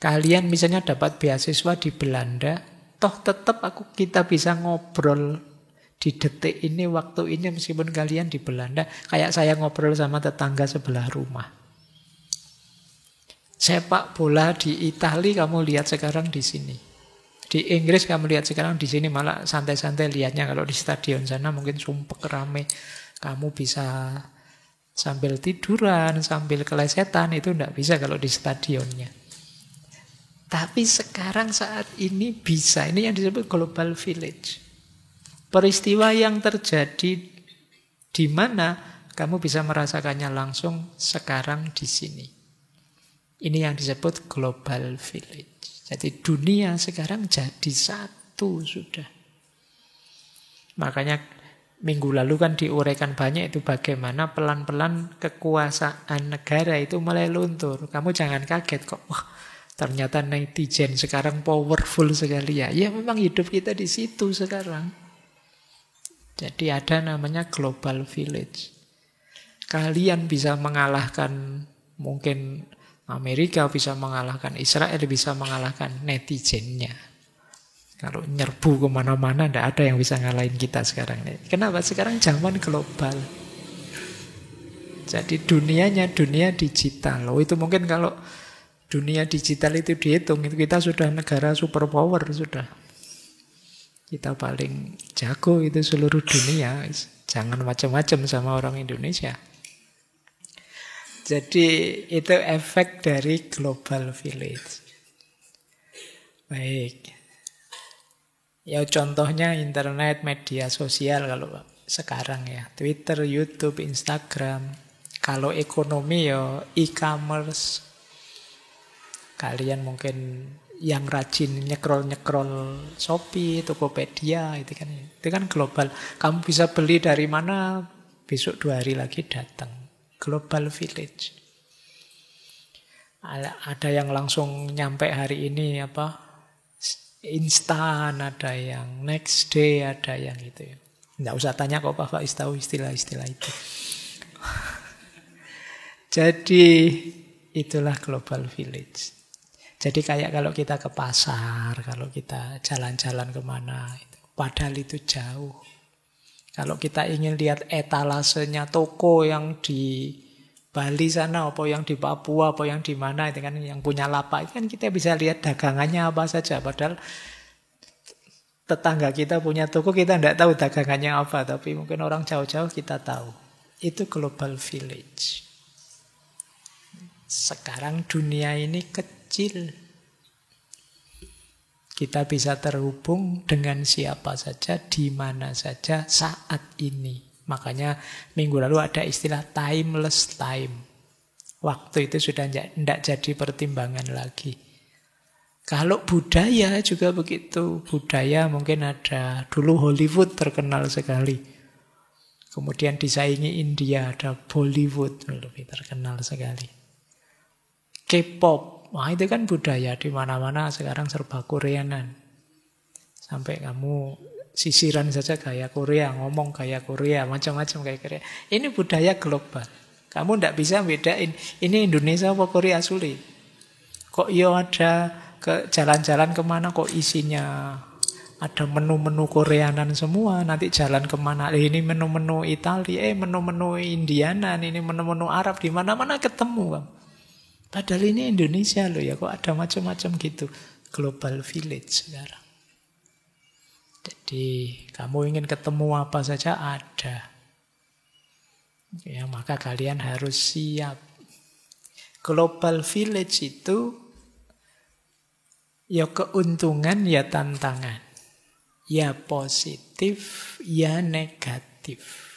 Kalian misalnya dapat beasiswa di Belanda, toh tetap kita bisa ngobrol di detik ini, waktu ini, meskipun kalian di Belanda. Kayak saya ngobrol sama tetangga sebelah rumah. Sepak bola di Italia kamu lihat sekarang di sini. Di Inggris kamu lihat sekarang di sini malah santai-santai lihatnya. Kalau di stadion sana mungkin sumpek rame. Kamu bisa sambil tiduran, sambil kelesetan. Itu tidak bisa kalau di stadionnya. Tapi sekarang saat ini bisa. Ini yang disebut global village. Peristiwa yang terjadi di mana kamu bisa merasakannya langsung sekarang di sini. Ini yang disebut global village. Jadi dunia sekarang jadi satu sudah. Makanya minggu lalu kan diuraikan banyak itu bagaimana pelan-pelan kekuasaan negara itu mulai luntur. Kamu jangan kaget kok. Wah, ternyata netizen sekarang powerful sekali ya. Ya memang hidup kita di situ sekarang. Jadi ada namanya global village. Kalian bisa mengalahkan mungkin Amerika, bisa mengalahkan Israel, bisa mengalahkan netizennya. Kalau nyerbu kemana-mana, tidak ada yang bisa ngalahin kita sekarang. Kenapa? Sekarang zaman global. Jadi dunianya dunia digital. Oh, itu mungkin kalau dunia digital itu dihitung, itu kita sudah negara superpower sudah. Kita paling jago itu seluruh dunia. Jangan macam-macam sama orang Indonesia. Jadi itu efek dari global village. Baik. Ya contohnya internet, media sosial kalau sekarang ya. Twitter, YouTube, Instagram. Kalau ekonomi ya e-commerce. Kalian mungkin yang rajin nyekrol-nyekrol Shopee, Tokopedia, itu kan global. Kamu bisa beli dari mana, besok 2 hari lagi datang. Global village. Ada yang langsung nyampe hari ini instan, ada yang next day, ada yang itu ya. Nggak usah tanya kok Pak Faiz tahu istilah-istilah itu. Jadi itulah global village. Jadi kayak kalau kita ke pasar, kalau kita jalan-jalan kemana, padahal itu jauh. Kalau kita ingin lihat etalasenya toko yang di Bali sana, apa yang di Papua, apa yang di mana, itu kan yang punya lapak, itu kan kita bisa lihat dagangannya apa saja. Padahal tetangga kita punya toko, kita tidak tahu dagangannya apa, tapi mungkin orang jauh-jauh kita tahu. Itu global village. Sekarang dunia ini kecil. Kita bisa terhubung dengan siapa saja, di mana saja, saat ini. Makanya minggu lalu ada istilah timeless time. Waktu itu sudah tidak jadi pertimbangan lagi. Kalau budaya juga begitu. Budaya mungkin ada, dulu Hollywood terkenal sekali. Kemudian disaingi India, ada Bollywood, lebih terkenal sekali. K-pop. Wah itu kan budaya, di mana-mana sekarang serba Koreanan. Sampai kamu sisiran saja gaya Korea, ngomong gaya Korea, macam-macam gaya Korea. Ini budaya global. Kamu tidak bisa bedain ini Indonesia apa Korea, sulit. Kok ada ke jalan-jalan kemana kok isinya ada menu-menu Koreanan semua, nanti jalan kemana, ini menu-menu Italia, menu-menu Indianan, ini menu-menu Arab, di mana-mana ketemu kamu. Padahal ini Indonesia loh ya, kok ada macam-macam gitu. Global village sekarang. Jadi kamu ingin ketemu apa saja ada. Ya maka kalian harus siap. Global village itu ya keuntungan ya tantangan. Ya positif ya negatif.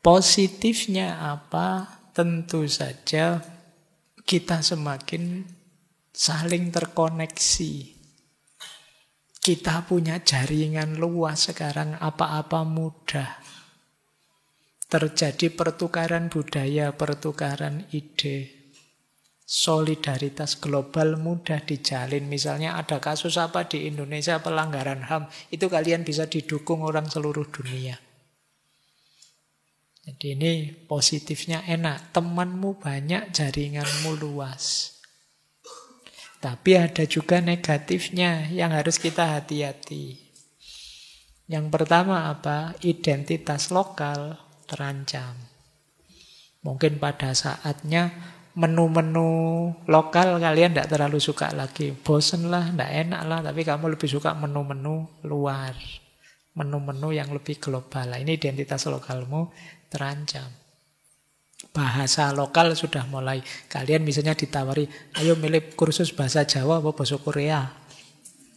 Positifnya apa? Tentu saja kita semakin saling terkoneksi. Kita punya jaringan luas sekarang, apa-apa mudah. Terjadi pertukaran budaya, pertukaran ide. Solidaritas global mudah dijalin. Misalnya ada kasus apa di Indonesia, pelanggaran HAM, itu kalian bisa didukung orang seluruh dunia. Jadi ini positifnya enak, temanmu banyak, jaringanmu luas. Tapi ada juga negatifnya yang harus kita hati-hati. Yang pertama apa? Identitas lokal terancam. Mungkin pada saatnya menu-menu lokal kalian tidak terlalu suka lagi. Bosen lah, tidak enak lah, tapi kamu lebih suka menu-menu luar. Menu-menu yang lebih global. Ini identitas lokalmu terancam. Bahasa lokal sudah mulai. Kalian misalnya ditawari, ayo milih kursus bahasa Jawa atau bahasa Korea.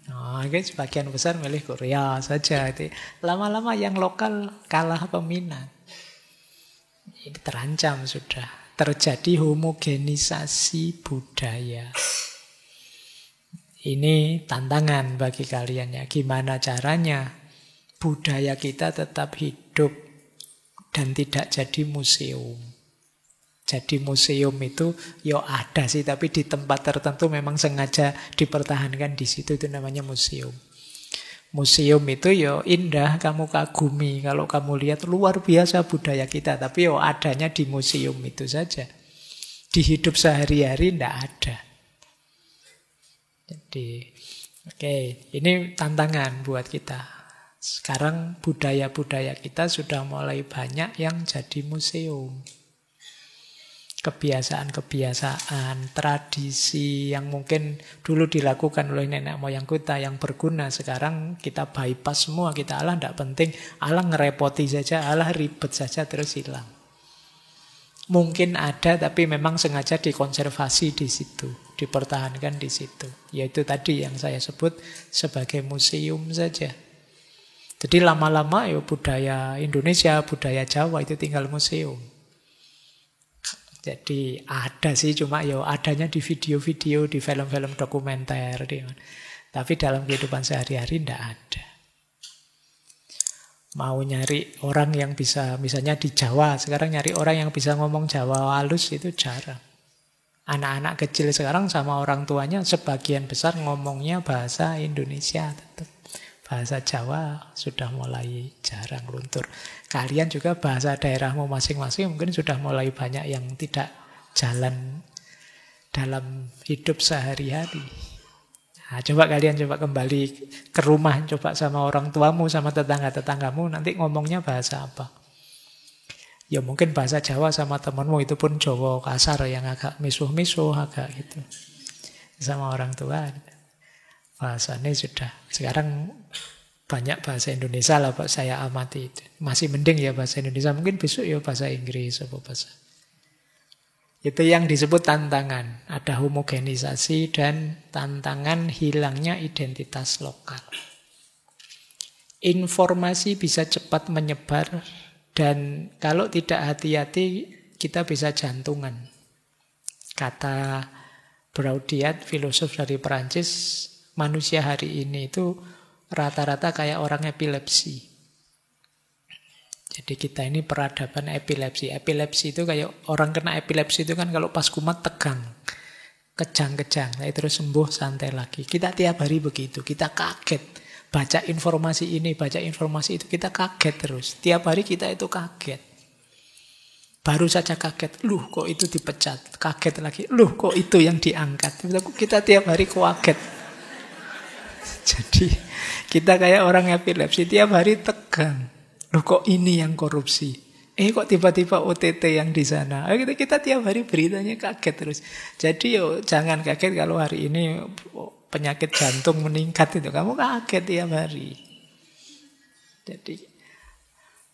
Nah, sebagian besar milih Korea saja. Lama-lama yang lokal kalah peminat. Ini terancam sudah. Terjadi homogenisasi budaya. Ini tantangan bagi kalian ya. Gimana caranya budaya kita tetap hidup dan tidak jadi museum. Jadi museum itu ya ada sih, tapi di tempat tertentu memang sengaja dipertahankan di situ, itu namanya museum. Museum itu ya indah, kamu kagumi. Kalau kamu lihat luar biasa budaya kita, tapi ya adanya di museum itu saja. Di hidup sehari-hari tidak ada. Jadi, oke, ini tantangan buat kita. Sekarang budaya-budaya kita sudah mulai banyak yang jadi museum. Kebiasaan-kebiasaan, tradisi yang mungkin dulu dilakukan oleh nenek moyang kita yang berguna, sekarang kita bypass semua, kita alah tidak penting, alah ngerepoti saja, alah ribet saja terus hilang. Mungkin ada tapi memang sengaja dikonservasi di situ, dipertahankan di situ. Yaitu tadi yang saya sebut sebagai museum saja. Jadi lama-lama ya budaya Indonesia, budaya Jawa itu tinggal museum. Jadi ada sih, cuma ya adanya di video-video, di film-film dokumenter. Tapi dalam kehidupan sehari-hari tidak ada. Mau nyari orang yang bisa, misalnya di Jawa, sekarang nyari orang yang bisa ngomong Jawa halus itu jarang. Anak-anak kecil sekarang sama orang tuanya sebagian besar ngomongnya bahasa Indonesia tetap. Bahasa Jawa sudah mulai jarang, luntur. Kalian juga bahasa daerahmu masing-masing mungkin sudah mulai banyak yang tidak jalan dalam hidup sehari-hari. Nah, coba kalian kembali ke rumah, coba sama orang tuamu, sama tetangga-tetanggamu, nanti ngomongnya bahasa apa? Ya mungkin bahasa Jawa sama temanmu, itu pun Jawa kasar yang agak misuh-misuh, agak gitu. Sama orang tua, bahasanya sudah. Sekarang banyak bahasa Indonesia lah Pak saya amati itu. Masih mending ya bahasa Indonesia, mungkin besok ya bahasa Inggris apa bahasa. Itu yang disebut tantangan. Ada homogenisasi dan tantangan hilangnya identitas lokal. Informasi bisa cepat menyebar dan kalau tidak hati-hati kita bisa jantungan. Kata Braudiat, filosof dari Perancis, manusia hari ini itu rata-rata kayak orang epilepsi. Jadi kita ini peradaban epilepsi. Epilepsi itu kayak orang kena epilepsi itu kan kalau pas kumat tegang, kejang-kejang, terus sembuh santai lagi. Kita tiap hari begitu, kita kaget. Baca informasi ini, baca informasi itu, kita kaget terus. Tiap hari kita itu kaget. Baru saja kaget, kok itu dipecat. Kaget lagi, kok itu yang diangkat. Kita tiap hari kaget. Jadi kita kayak orang epilepsi, tiap hari tegang. Kok ini yang korupsi? Kok tiba-tiba OTT yang di sana? Kita tiap hari beritanya kaget terus. Jadi jangan kaget kalau hari ini penyakit jantung meningkat itu. Kamu kaget tiap hari. Jadi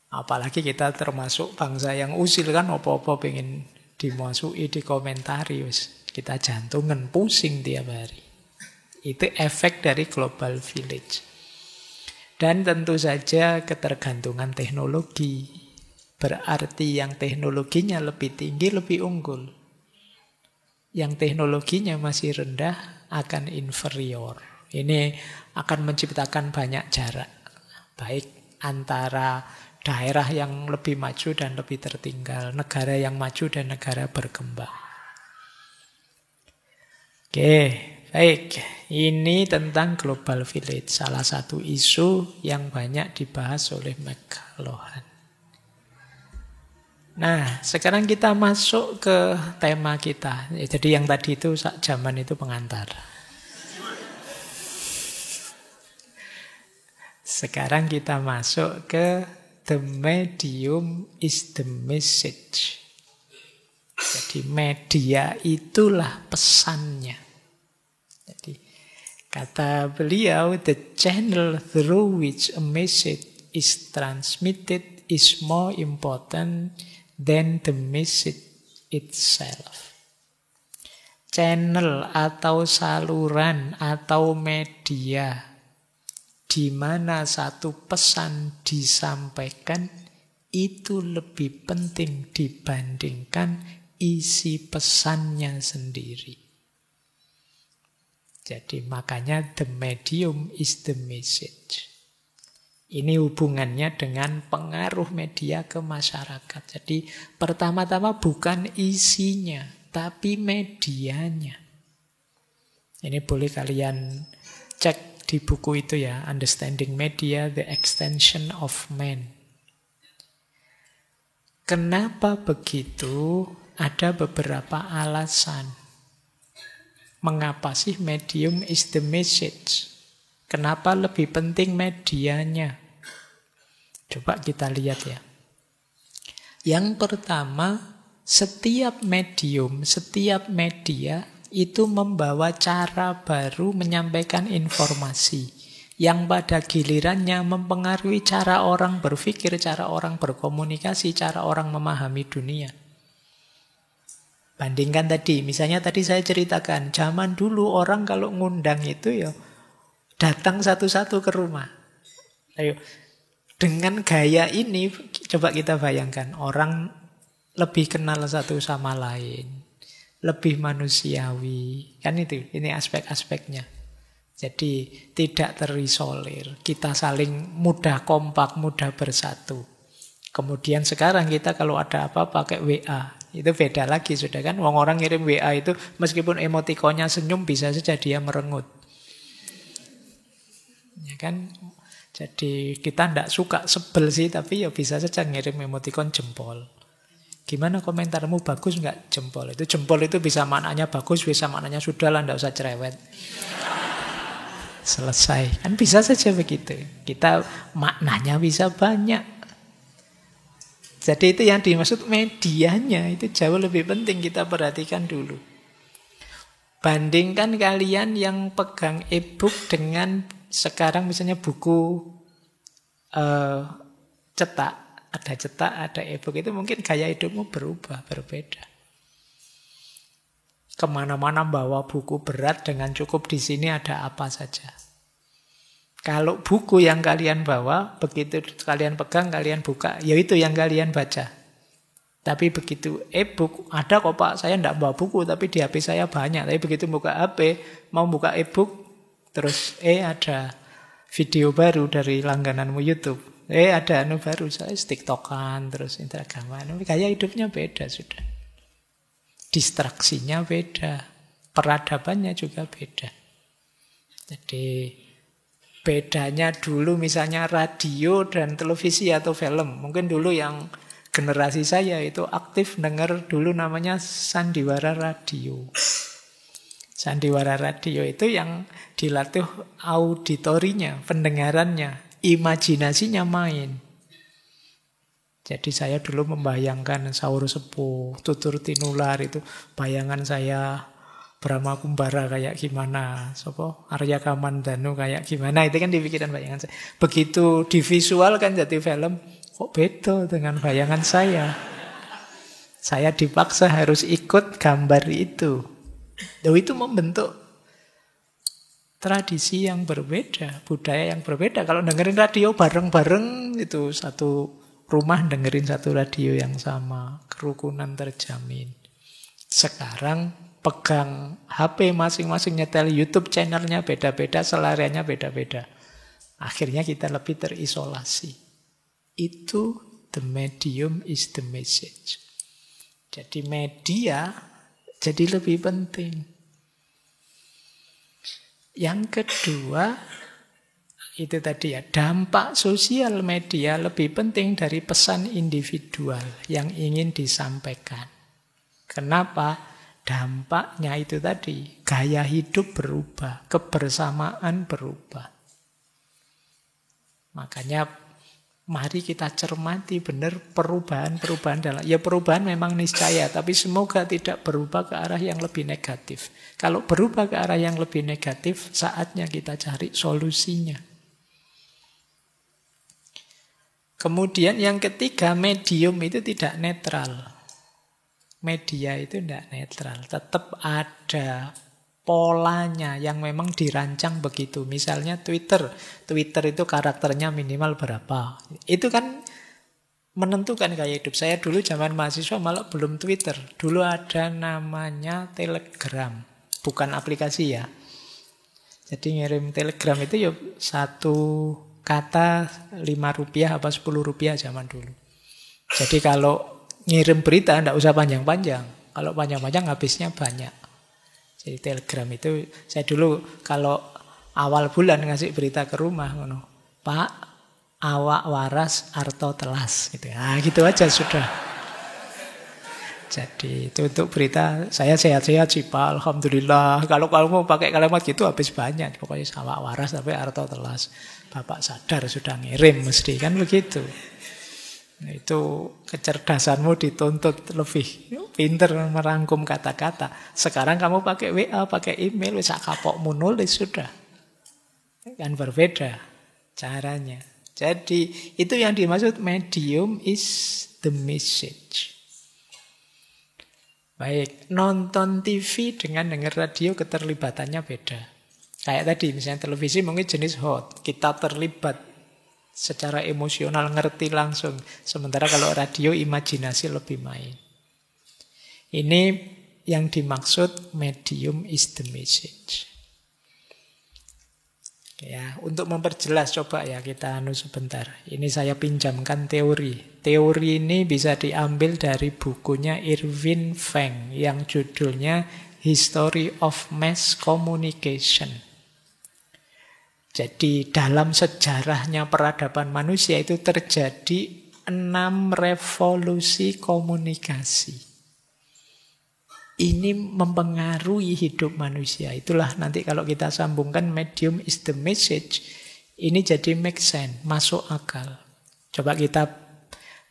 apalagi kita termasuk bangsa yang usil kan, apa-apa pengen dimasuki, dikomentari. Kita jantungan, pusing tiap hari. Itu efek dari global village. Dan tentu saja ketergantungan teknologi. Berarti yang teknologinya lebih tinggi, lebih unggul. Yang teknologinya masih rendah akan inferior. Ini akan menciptakan banyak jarak. Baik antara daerah yang lebih maju dan lebih tertinggal. Negara yang maju dan negara berkembang. Oke. Baik, ini tentang global village, salah satu isu yang banyak dibahas oleh McLuhan. Nah, sekarang kita masuk ke tema kita. Jadi yang tadi itu zaman itu pengantar. Sekarang kita masuk ke the medium is the message. Jadi media itulah pesannya. Jadi kata beliau, the channel through which a message is transmitted is more important than the message itself. Channel atau saluran atau media di mana satu pesan disampaikan itu lebih penting dibandingkan isi pesannya sendiri. Jadi makanya the medium is the message. Ini hubungannya dengan pengaruh media ke masyarakat. Jadi pertama-tama bukan isinya, tapi medianya. Ini boleh kalian cek di buku itu ya, Understanding Media, The Extension of Man. Kenapa begitu? Ada beberapa alasan. Mengapa sih medium is the message? Kenapa lebih penting medianya? Coba kita lihat ya. Yang pertama, setiap medium, setiap media itu membawa cara baru menyampaikan informasi yang pada gilirannya mempengaruhi cara orang berpikir, cara orang berkomunikasi, cara orang memahami dunia. Bandingkan tadi, misalnya tadi saya ceritakan, zaman dulu orang kalau ngundang itu ya datang satu-satu ke rumah. Ayo, Dengan gaya ini, coba kita bayangkan, orang lebih kenal satu sama lain, lebih manusiawi. Kan itu, ini aspek-aspeknya. Jadi tidak terisolir, kita saling mudah kompak, mudah bersatu. Kemudian sekarang kita kalau ada apa pakai WA, itu beda lagi sudah kan. Orang ngirim WA itu meskipun emotikonnya senyum bisa saja dia merengut. Ya kan? Jadi kita tidak suka, sebel sih, tapi ya bisa saja ngirim emotikon jempol. Gimana komentarmu, bagus nggak jempol? Itu jempol itu bisa maknanya bagus, bisa maknanya sudah lah, nggak usah cerewet. Selesai. Kan bisa saja begitu. Kita maknanya bisa banyak. Jadi itu yang dimaksud medianya, itu jauh lebih penting kita perhatikan dulu. Bandingkan kalian yang pegang e-book dengan sekarang misalnya buku cetak. Ada cetak, ada e-book, itu mungkin gaya hidupmu berubah, berbeda. Kemana-mana bawa buku berat dengan cukup di sini ada apa saja. Kalau buku yang kalian bawa, begitu kalian pegang, kalian buka, ya itu yang kalian baca. Tapi begitu e-book, ada kok Pak, saya tidak bawa buku, tapi di HP saya banyak. Tapi begitu buka HP, mau buka e-book, terus ada video baru dari langgananmu YouTube. Ada baru, saya TikTokan, terus Instagraman. Gaya hidupnya beda sudah. Distraksinya beda. Peradabannya juga beda. Jadi bedanya dulu misalnya radio dan televisi atau film. Mungkin dulu yang generasi saya itu aktif dengar dulu namanya sandiwara radio. Sandiwara radio itu yang dilatih auditorinya, pendengarannya, imajinasinya main. Jadi saya dulu membayangkan Saur Sepuh, Tutur Tinular itu bayangan saya, Brahma Kumbara kayak gimana, Arya Kamandanu kayak gimana, itu kan dipikiran bayangan saya. Begitu divisualkan jadi film, kok beda dengan bayangan saya. Saya dipaksa harus ikut gambar itu. Itu membentuk tradisi yang berbeda, budaya yang berbeda. Kalau dengerin radio bareng-bareng itu satu rumah dengerin satu radio yang sama, kerukunan terjamin. Sekarang pegang HP masing-masing, nyetel YouTube channelnya beda-beda, selariannya beda-beda. Akhirnya kita lebih terisolasi. Itu the medium is the message. Jadi media jadi lebih penting. Yang kedua, itu tadi ya, dampak sosial media lebih penting dari pesan individual yang ingin disampaikan. Kenapa? Dampaknya itu tadi, gaya hidup berubah, kebersamaan berubah. Makanya mari kita cermati benar perubahan-perubahan dalam. Ya perubahan memang niscaya, tapi semoga tidak berubah ke arah yang lebih negatif. Kalau berubah ke arah yang lebih negatif, saatnya kita cari solusinya. Kemudian yang ketiga, medium itu tidak netral. Media itu tidak netral. Tetap ada polanya yang memang dirancang begitu. Misalnya Twitter. Twitter itu karakternya minimal berapa. Itu kan menentukan gaya hidup. Saya dulu zaman mahasiswa malah belum Twitter. Dulu ada namanya Telegram. Bukan aplikasi ya. Jadi ngirim telegram itu ya satu kata 5 rupiah apa 10 rupiah zaman dulu. Jadi kalau ngirim berita tidak usah panjang-panjang. Kalau panjang-panjang habisnya banyak. Jadi telegram itu saya dulu kalau awal bulan ngasih berita ke rumah, Pak, awak waras arto telas. Gitu. Nah, gitu aja sudah. Jadi itu untuk berita, saya sehat-sehat sih Pak, alhamdulillah. Kalau mau pakai kalimat gitu habis banyak. Pokoknya awak waras tapi arto telas. Bapak sadar sudah ngirim mesti kan begitu. Nah, itu kecerdasanmu dituntut lebih pinter merangkum kata-kata. Sekarang kamu pakai WA, pakai email, bisa kapokmu nulis sudah. Kan berbeda caranya. Jadi itu yang dimaksud medium is the message. Baik, nonton TV dengan dengar radio keterlibatannya beda. Kayak tadi misalnya televisi mungkin jenis hot, kita terlibat Secara emosional ngerti langsung. Sementara kalau radio imajinasi lebih main. Ini yang dimaksud medium is the message. Ya, untuk memperjelas coba ya kita sebentar. Ini saya pinjamkan teori. Teori ini bisa diambil dari bukunya Irving Feng yang judulnya History of Mass Communication. Jadi dalam sejarahnya peradaban manusia itu terjadi 6 revolusi komunikasi. Ini mempengaruhi hidup manusia. Itulah nanti kalau kita sambungkan medium is the message, ini jadi make sense, masuk akal. Coba kita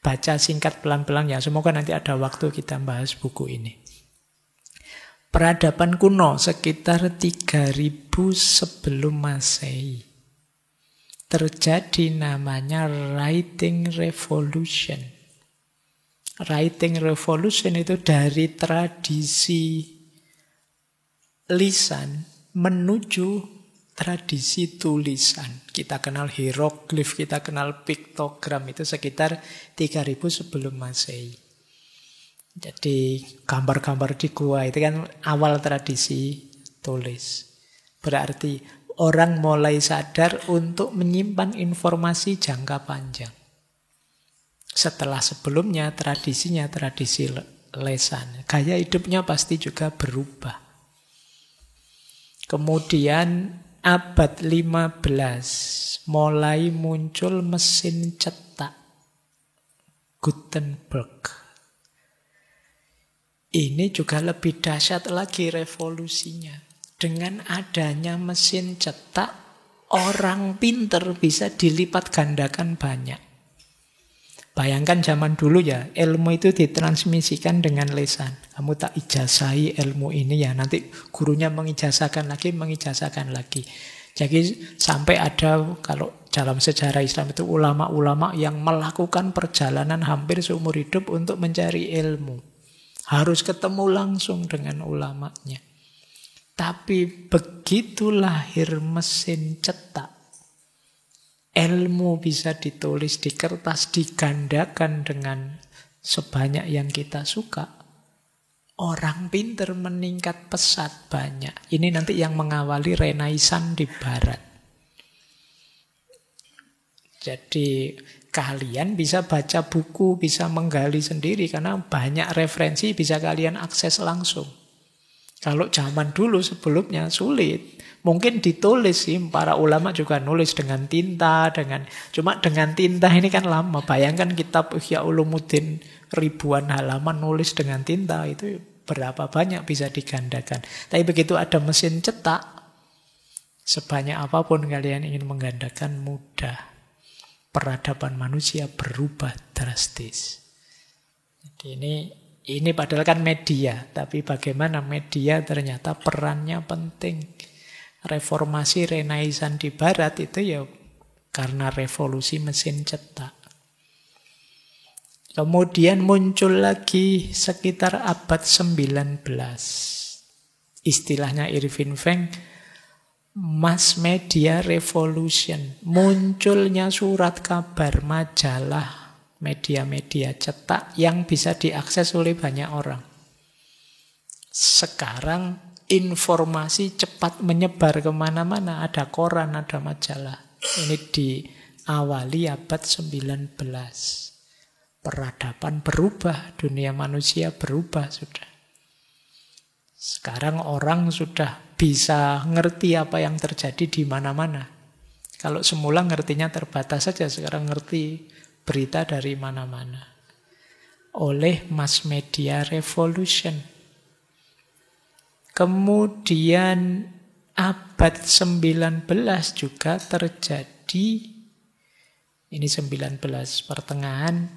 baca singkat pelan-pelan ya. Semoga nanti ada waktu kita bahas buku ini. Peradaban kuno sekitar 3000 sebelum Masehi. Terjadi namanya Writing Revolution. Writing Revolution itu dari tradisi lisan menuju tradisi tulisan. Kita kenal hieroglif, kita kenal piktogram, itu sekitar 3000 sebelum Masehi. Jadi gambar-gambar di gua itu kan awal tradisi tulis. Berarti orang mulai sadar untuk menyimpan informasi jangka panjang. Setelah sebelumnya tradisinya tradisi lesan. Gaya hidupnya pasti juga berubah. Kemudian abad 15 mulai muncul mesin cetak. Gutenberg. Ini juga lebih dahsyat lagi revolusinya. Dengan adanya mesin cetak, orang pinter bisa dilipat gandakan banyak. Bayangkan zaman dulu ya, ilmu itu ditransmisikan dengan lesan. Kamu tak ijazahi ilmu ini ya, nanti gurunya mengijazahkan lagi. Jadi sampai ada, kalau dalam sejarah Islam itu ulama-ulama yang melakukan perjalanan hampir seumur hidup untuk mencari ilmu. Harus ketemu langsung dengan ulamanya. Tapi begitu lahir mesin cetak, ilmu bisa ditulis di kertas, digandakan dengan sebanyak yang kita suka. Orang pinter meningkat pesat banyak. Ini nanti yang mengawali Renaissance di Barat. Jadi kalian bisa baca buku, bisa menggali sendiri karena banyak referensi bisa kalian akses langsung. Kalau zaman dulu sebelumnya sulit. Mungkin ditulis sih, para ulama juga nulis dengan tinta, cuma dengan tinta ini kan lama. Bayangkan kitab Ihya Ulumuddin ribuan halaman nulis dengan tinta, itu berapa banyak bisa digandakan. Tapi begitu ada mesin cetak, sebanyak apapun kalian ingin menggandakan mudah. Peradaban manusia berubah drastis. Jadi ini padahal kan media, tapi bagaimana media ternyata perannya penting. Reformasi Renaissance di Barat itu ya karena revolusi mesin cetak. Kemudian muncul lagi sekitar abad 19. Istilahnya Irving Feng, mass media revolution. Munculnya surat kabar, majalah, media-media cetak yang bisa diakses oleh banyak orang. Sekarang informasi cepat menyebar kemana-mana. Ada koran, ada majalah. Ini diawali abad 19. Peradaban berubah, dunia manusia berubah sudah. Sekarang orang sudah bisa ngerti apa yang terjadi di mana-mana. Kalau semula ngertinya terbatas saja, sekarang ngerti berita dari mana-mana. Oleh mass media revolution. Kemudian abad 19 juga terjadi, ini 19 pertengahan,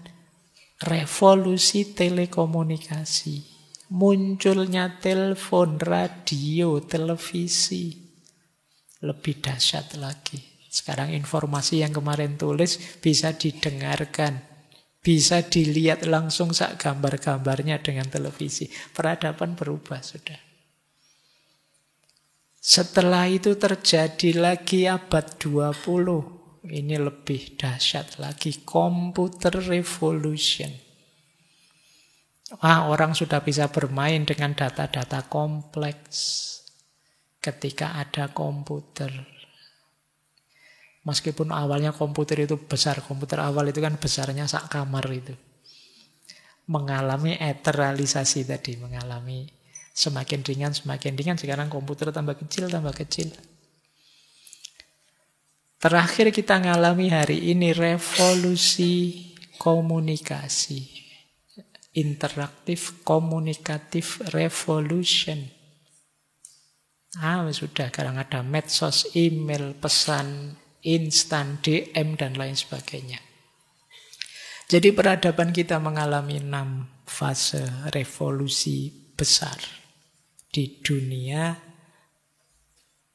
revolusi telekomunikasi. Munculnya telepon, radio, televisi. Lebih dahsyat lagi. Sekarang informasi yang kemarin tulis bisa didengarkan. Bisa dilihat langsung sak gambar-gambarnya dengan televisi. Peradaban berubah sudah. Setelah itu terjadi lagi abad 20. Ini lebih dahsyat lagi, computer revolution. Orang sudah bisa bermain dengan data-data kompleks ketika ada komputer. Meskipun awalnya komputer itu besar, komputer awal itu kan besarnya sak kamar itu. Mengalami eteralisasi tadi, mengalami semakin ringan, sekarang komputer tambah kecil. Terakhir kita ngalami hari ini revolusi komunikasi. Interaktif, komunikatif revolution. Sudah, sekarang ada medsos, email, pesan instan, DM, dan lain sebagainya. Jadi peradaban kita mengalami 6 fase revolusi besar di dunia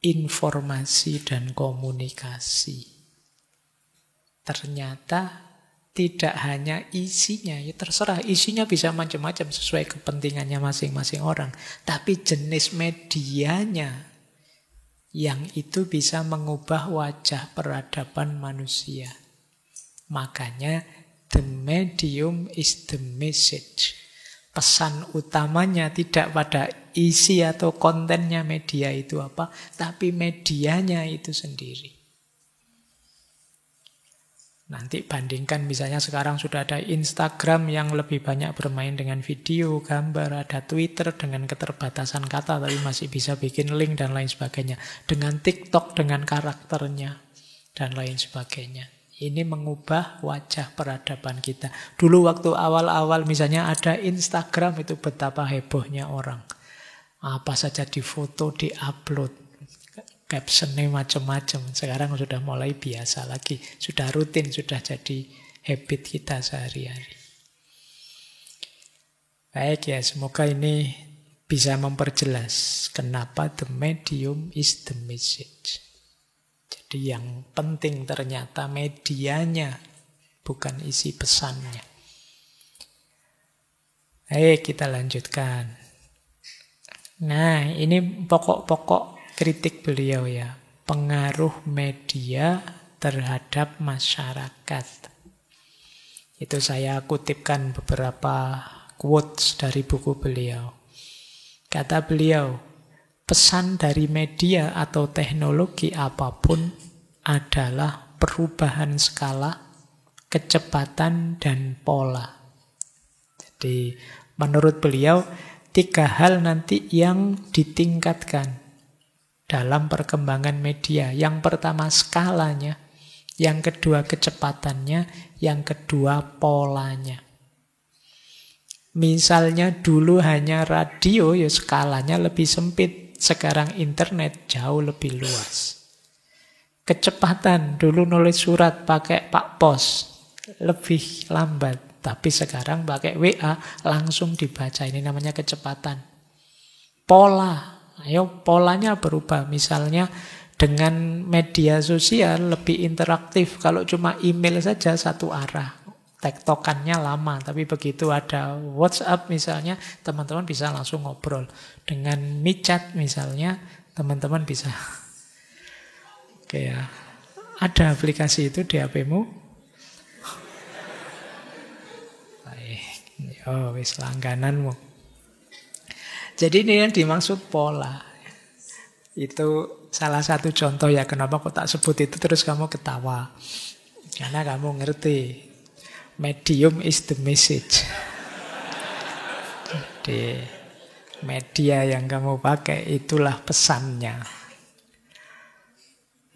informasi dan komunikasi. Ternyata tidak hanya isinya, ya terserah, isinya bisa macam-macam sesuai kepentingannya masing-masing orang. Tapi jenis medianya yang itu bisa mengubah wajah peradaban manusia. Makanya the medium is the message. Pesan utamanya tidak pada isi atau kontennya media itu apa, tapi medianya itu sendiri. Nanti bandingkan misalnya sekarang sudah ada Instagram yang lebih banyak bermain dengan video, gambar, ada Twitter dengan keterbatasan kata tapi masih bisa bikin link dan lain sebagainya. Dengan TikTok dengan karakternya dan lain sebagainya. Ini mengubah wajah peradaban kita. Dulu waktu awal-awal misalnya ada Instagram itu betapa hebohnya orang. Apa saja difoto, diupload. Captionnya macam-macam. Sekarang sudah mulai biasa lagi. Sudah rutin, sudah jadi habit kita sehari-hari. Baik ya, semoga ini bisa memperjelas kenapa the medium is the message. Jadi yang penting ternyata medianya, bukan isi pesannya. Baik, kita lanjutkan. Nah, ini pokok-pokok kritik beliau ya. Pengaruh media terhadap masyarakat. Itu saya kutipkan beberapa quotes dari buku beliau. Kata beliau, pesan dari media atau teknologi apapun adalah perubahan skala, kecepatan, dan pola. Jadi menurut beliau 3 hal nanti yang ditingkatkan dalam perkembangan media. Yang pertama skalanya, yang kedua kecepatannya, yang kedua polanya. Misalnya dulu hanya radio, ya skalanya lebih sempit. Sekarang internet jauh lebih luas. Kecepatan, dulu nulis surat pakai Pak Pos, lebih lambat. Tapi sekarang pakai WA, langsung dibaca. Ini namanya kecepatan. Pola, polanya berubah. Misalnya dengan media sosial lebih interaktif. Kalau cuma email saja satu arah. Tektokannya lama, tapi begitu ada WhatsApp misalnya, teman-teman bisa langsung ngobrol. Dengan MiChat misalnya, teman-teman bisa. Oke ya, ada aplikasi itu di HP-mu? Baik, wis langgananmu. Jadi ini yang dimaksud pola. Itu salah satu contoh ya, kenapa kok tak sebut itu terus kamu ketawa. Karena kamu ngerti. Medium is the message. Jadi media yang kamu pakai itulah pesannya.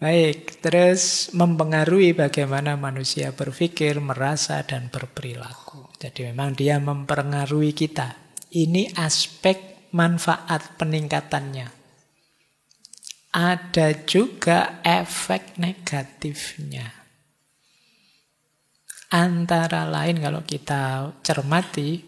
Baik, terus mempengaruhi bagaimana manusia berpikir, merasa, dan berperilaku. Jadi memang dia mempengaruhi kita. Ini aspek manfaat peningkatannya. Ada juga efek negatifnya. Antara lain kalau kita cermati,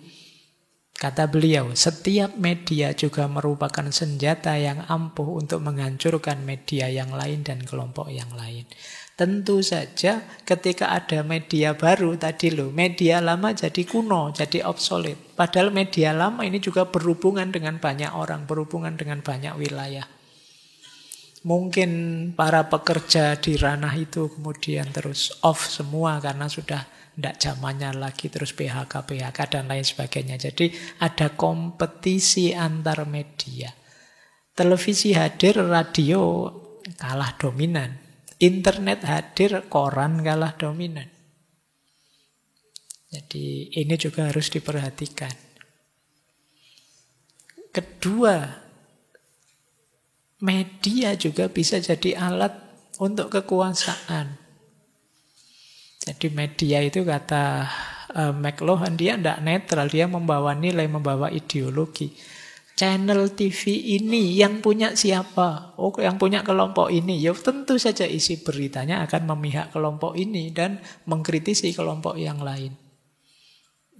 kata beliau, setiap media juga merupakan senjata yang ampuh untuk menghancurkan media yang lain dan kelompok yang lain. Tentu saja ketika ada media baru tadi media lama jadi kuno, jadi obsolete. Padahal media lama ini juga berhubungan dengan banyak orang, berhubungan dengan banyak wilayah. Mungkin para pekerja di ranah itu kemudian terus off semua karena sudah tidak zamannya lagi, terus PHK dan lain sebagainya. Jadi ada kompetisi antar media. Televisi hadir, radio kalah dominan. Internet hadir, koran kalah dominan. Jadi ini juga harus diperhatikan. Kedua, media juga bisa jadi alat untuk kekuasaan. Jadi media itu kata McLuhan, dia tidak netral, dia membawa nilai, membawa ideologi. Channel TV ini yang punya siapa? Oh, yang punya kelompok ini. Ya tentu saja isi beritanya akan memihak kelompok ini dan mengkritisi kelompok yang lain.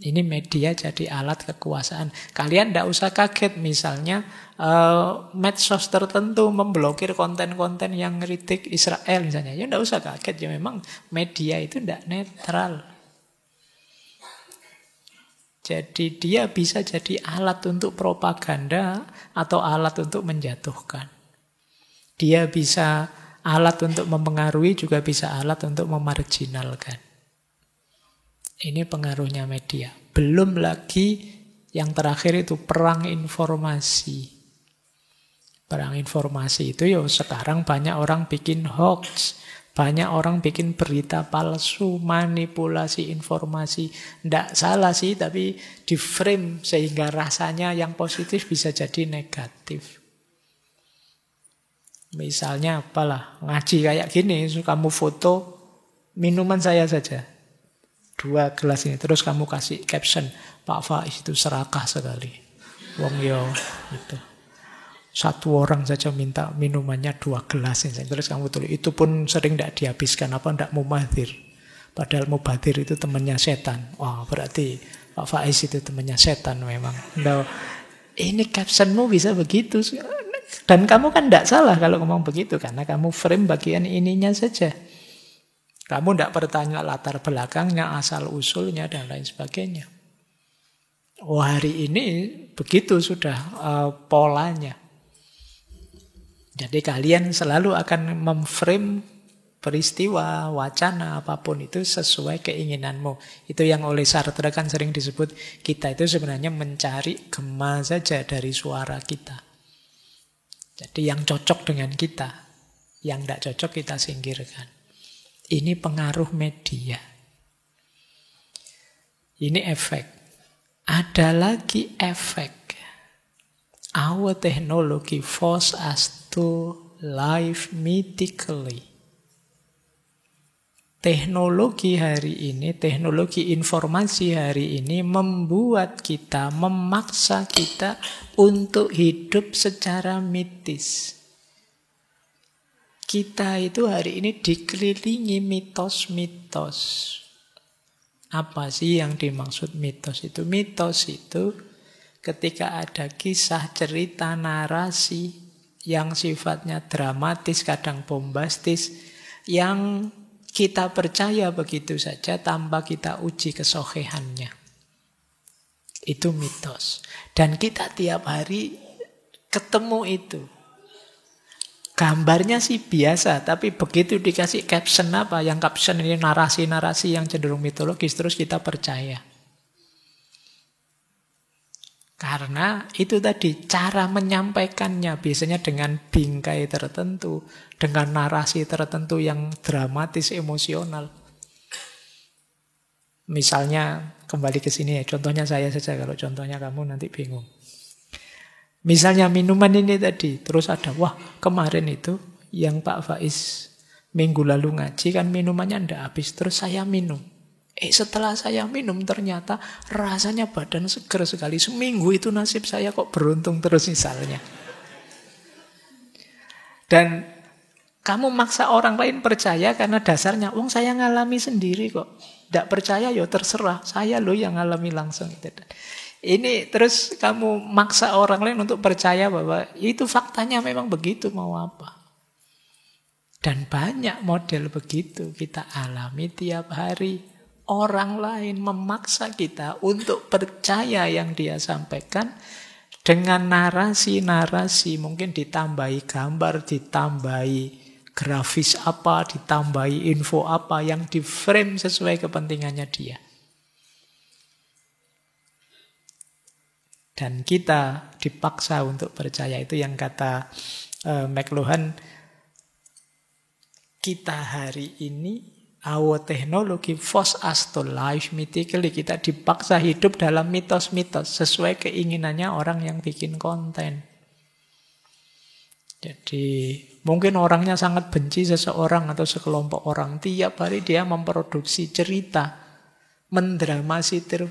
Ini media jadi alat kekuasaan. Kalian tidak usah kaget misalnya medsos tertentu memblokir konten-konten yang ngeritik Israel misalnya. Ya tidak usah kaget, ya memang media itu tidak netral. Jadi dia bisa jadi alat untuk propaganda atau alat untuk menjatuhkan. Dia bisa alat untuk mempengaruhi, juga bisa alat untuk memarginalkan. Ini pengaruhnya media. Belum lagi yang terakhir itu perang informasi. Perang informasi itu ya sekarang banyak orang bikin hoax. Banyak orang bikin berita palsu, manipulasi informasi. Tidak salah sih, tapi di frame sehingga rasanya yang positif bisa jadi negatif. Misalnya apalah, ngaji kayak gini, kamu foto minuman saya saja. 2 gelas ini, terus kamu kasih caption, Pak Faiz itu serakah sekali. Wong yo, gitu. 1 orang saja minta minumannya 2 gelas ini. Terus kamu tulis, itu pun sering tidak dihabiskan, apa tidak mubadzir. Padahal mubadzir itu temannya setan. Wah, berarti Pak Faiz itu temannya setan memang. Nah, ini captionmu bisa begitu. Dan kamu kan tidak salah kalau ngomong begitu, karena kamu frame bagian ininya saja. Kamu tidak bertanya latar belakangnya, asal-usulnya, dan lain sebagainya. Oh, hari ini begitu sudah polanya. Jadi kalian selalu akan memframe peristiwa, wacana, apapun itu sesuai keinginanmu. Itu yang oleh Sartre kan sering disebut, kita itu sebenarnya mencari gema saja dari suara kita. Jadi yang cocok dengan kita, yang tidak cocok kita singkirkan. Ini pengaruh media. Ini efek. Ada lagi efek. Our technology force us to live mythically. Teknologi hari ini, teknologi informasi hari ini membuat kita, memaksa kita untuk hidup secara mitis. Kita itu hari ini dikelilingi mitos-mitos. Apa sih yang dimaksud mitos itu? Mitos itu ketika ada kisah, cerita, narasi yang sifatnya dramatis, kadang bombastis, yang kita percaya begitu saja tanpa kita uji kesohihannya. Itu mitos. Dan kita tiap hari ketemu itu. Gambarnya sih biasa, tapi begitu dikasih caption apa, yang caption ini narasi-narasi yang cenderung mitologis, terus kita percaya. Karena itu tadi, cara menyampaikannya biasanya dengan bingkai tertentu, dengan narasi tertentu yang dramatis, emosional. Misalnya, kembali ke sini ya, contohnya saya saja, kalau contohnya kamu nanti bingung. Misalnya minuman ini tadi, terus ada, wah kemarin itu yang Pak Faiz minggu lalu ngaji kan minumannya ndak habis, terus saya minum. Setelah saya minum ternyata rasanya badan seger sekali. Seminggu itu nasib saya kok beruntung terus misalnya. Dan kamu maksa orang lain percaya karena dasarnya, wong saya ngalami sendiri kok. Ndak percaya ya terserah, saya loh yang ngalami langsung. Ini terus kamu maksa orang lain untuk percaya bahwa itu faktanya memang begitu, mau apa. Dan banyak model begitu kita alami tiap hari. Orang lain memaksa kita untuk percaya yang dia sampaikan Dengan narasi-narasi, mungkin ditambahi gambar, ditambahi grafis apa, ditambahi info apa yang di-frame sesuai kepentingannya dia. Dan kita dipaksa untuk percaya. Itu yang kata McLuhan, kita hari ini, our technology force us to live mythically. Kita dipaksa hidup dalam mitos-mitos sesuai keinginannya orang yang bikin konten. Jadi mungkin orangnya sangat benci seseorang atau sekelompok orang. Tiap hari dia memproduksi cerita, mendramatisir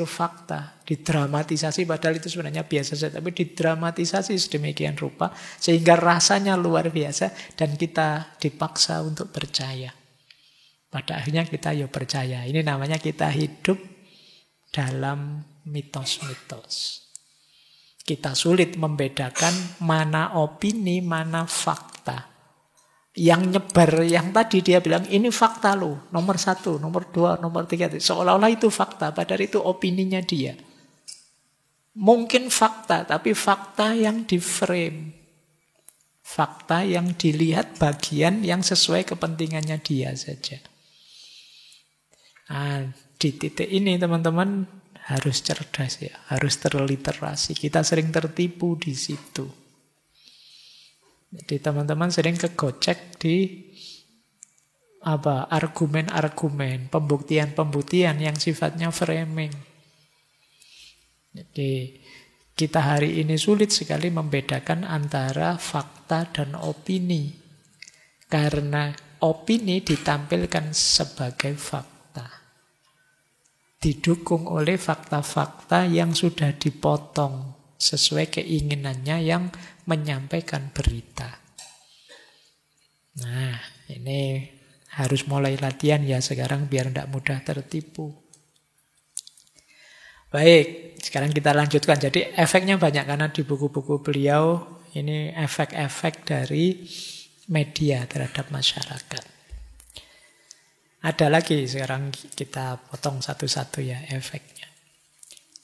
fakta, didramatisasi padahal itu sebenarnya biasa saja, tapi didramatisasi sedemikian rupa sehingga rasanya luar biasa dan kita dipaksa untuk percaya. Pada akhirnya kita percaya. Ini namanya kita hidup dalam mitos-mitos. Kita sulit membedakan mana opini, mana fakta. Yang nyebar, yang tadi dia bilang, ini fakta loh. Nomor 1, nomor 2, nomor 3. Seolah-olah itu fakta, padahal itu opininya dia. Mungkin fakta, tapi fakta yang di-frame. Fakta yang dilihat bagian yang sesuai kepentingannya dia saja. Nah, di titik ini teman-teman harus cerdas ya, harus terliterasi. Kita sering tertipu di situ. Jadi teman-teman sering kegocek di argumen-argumen, pembuktian-pembuktian yang sifatnya framing. Jadi kita hari ini sulit sekali membedakan antara fakta dan opini. Karena opini ditampilkan sebagai fakta. Didukung oleh fakta-fakta yang sudah dipotong sesuai keinginannya yang menyampaikan berita. Nah, ini harus mulai latihan ya sekarang biar tidak mudah tertipu. Baik, sekarang kita lanjutkan. Jadi efeknya banyak karena di buku-buku beliau ini efek-efek dari media terhadap masyarakat. Ada lagi, sekarang kita potong satu-satu ya efeknya.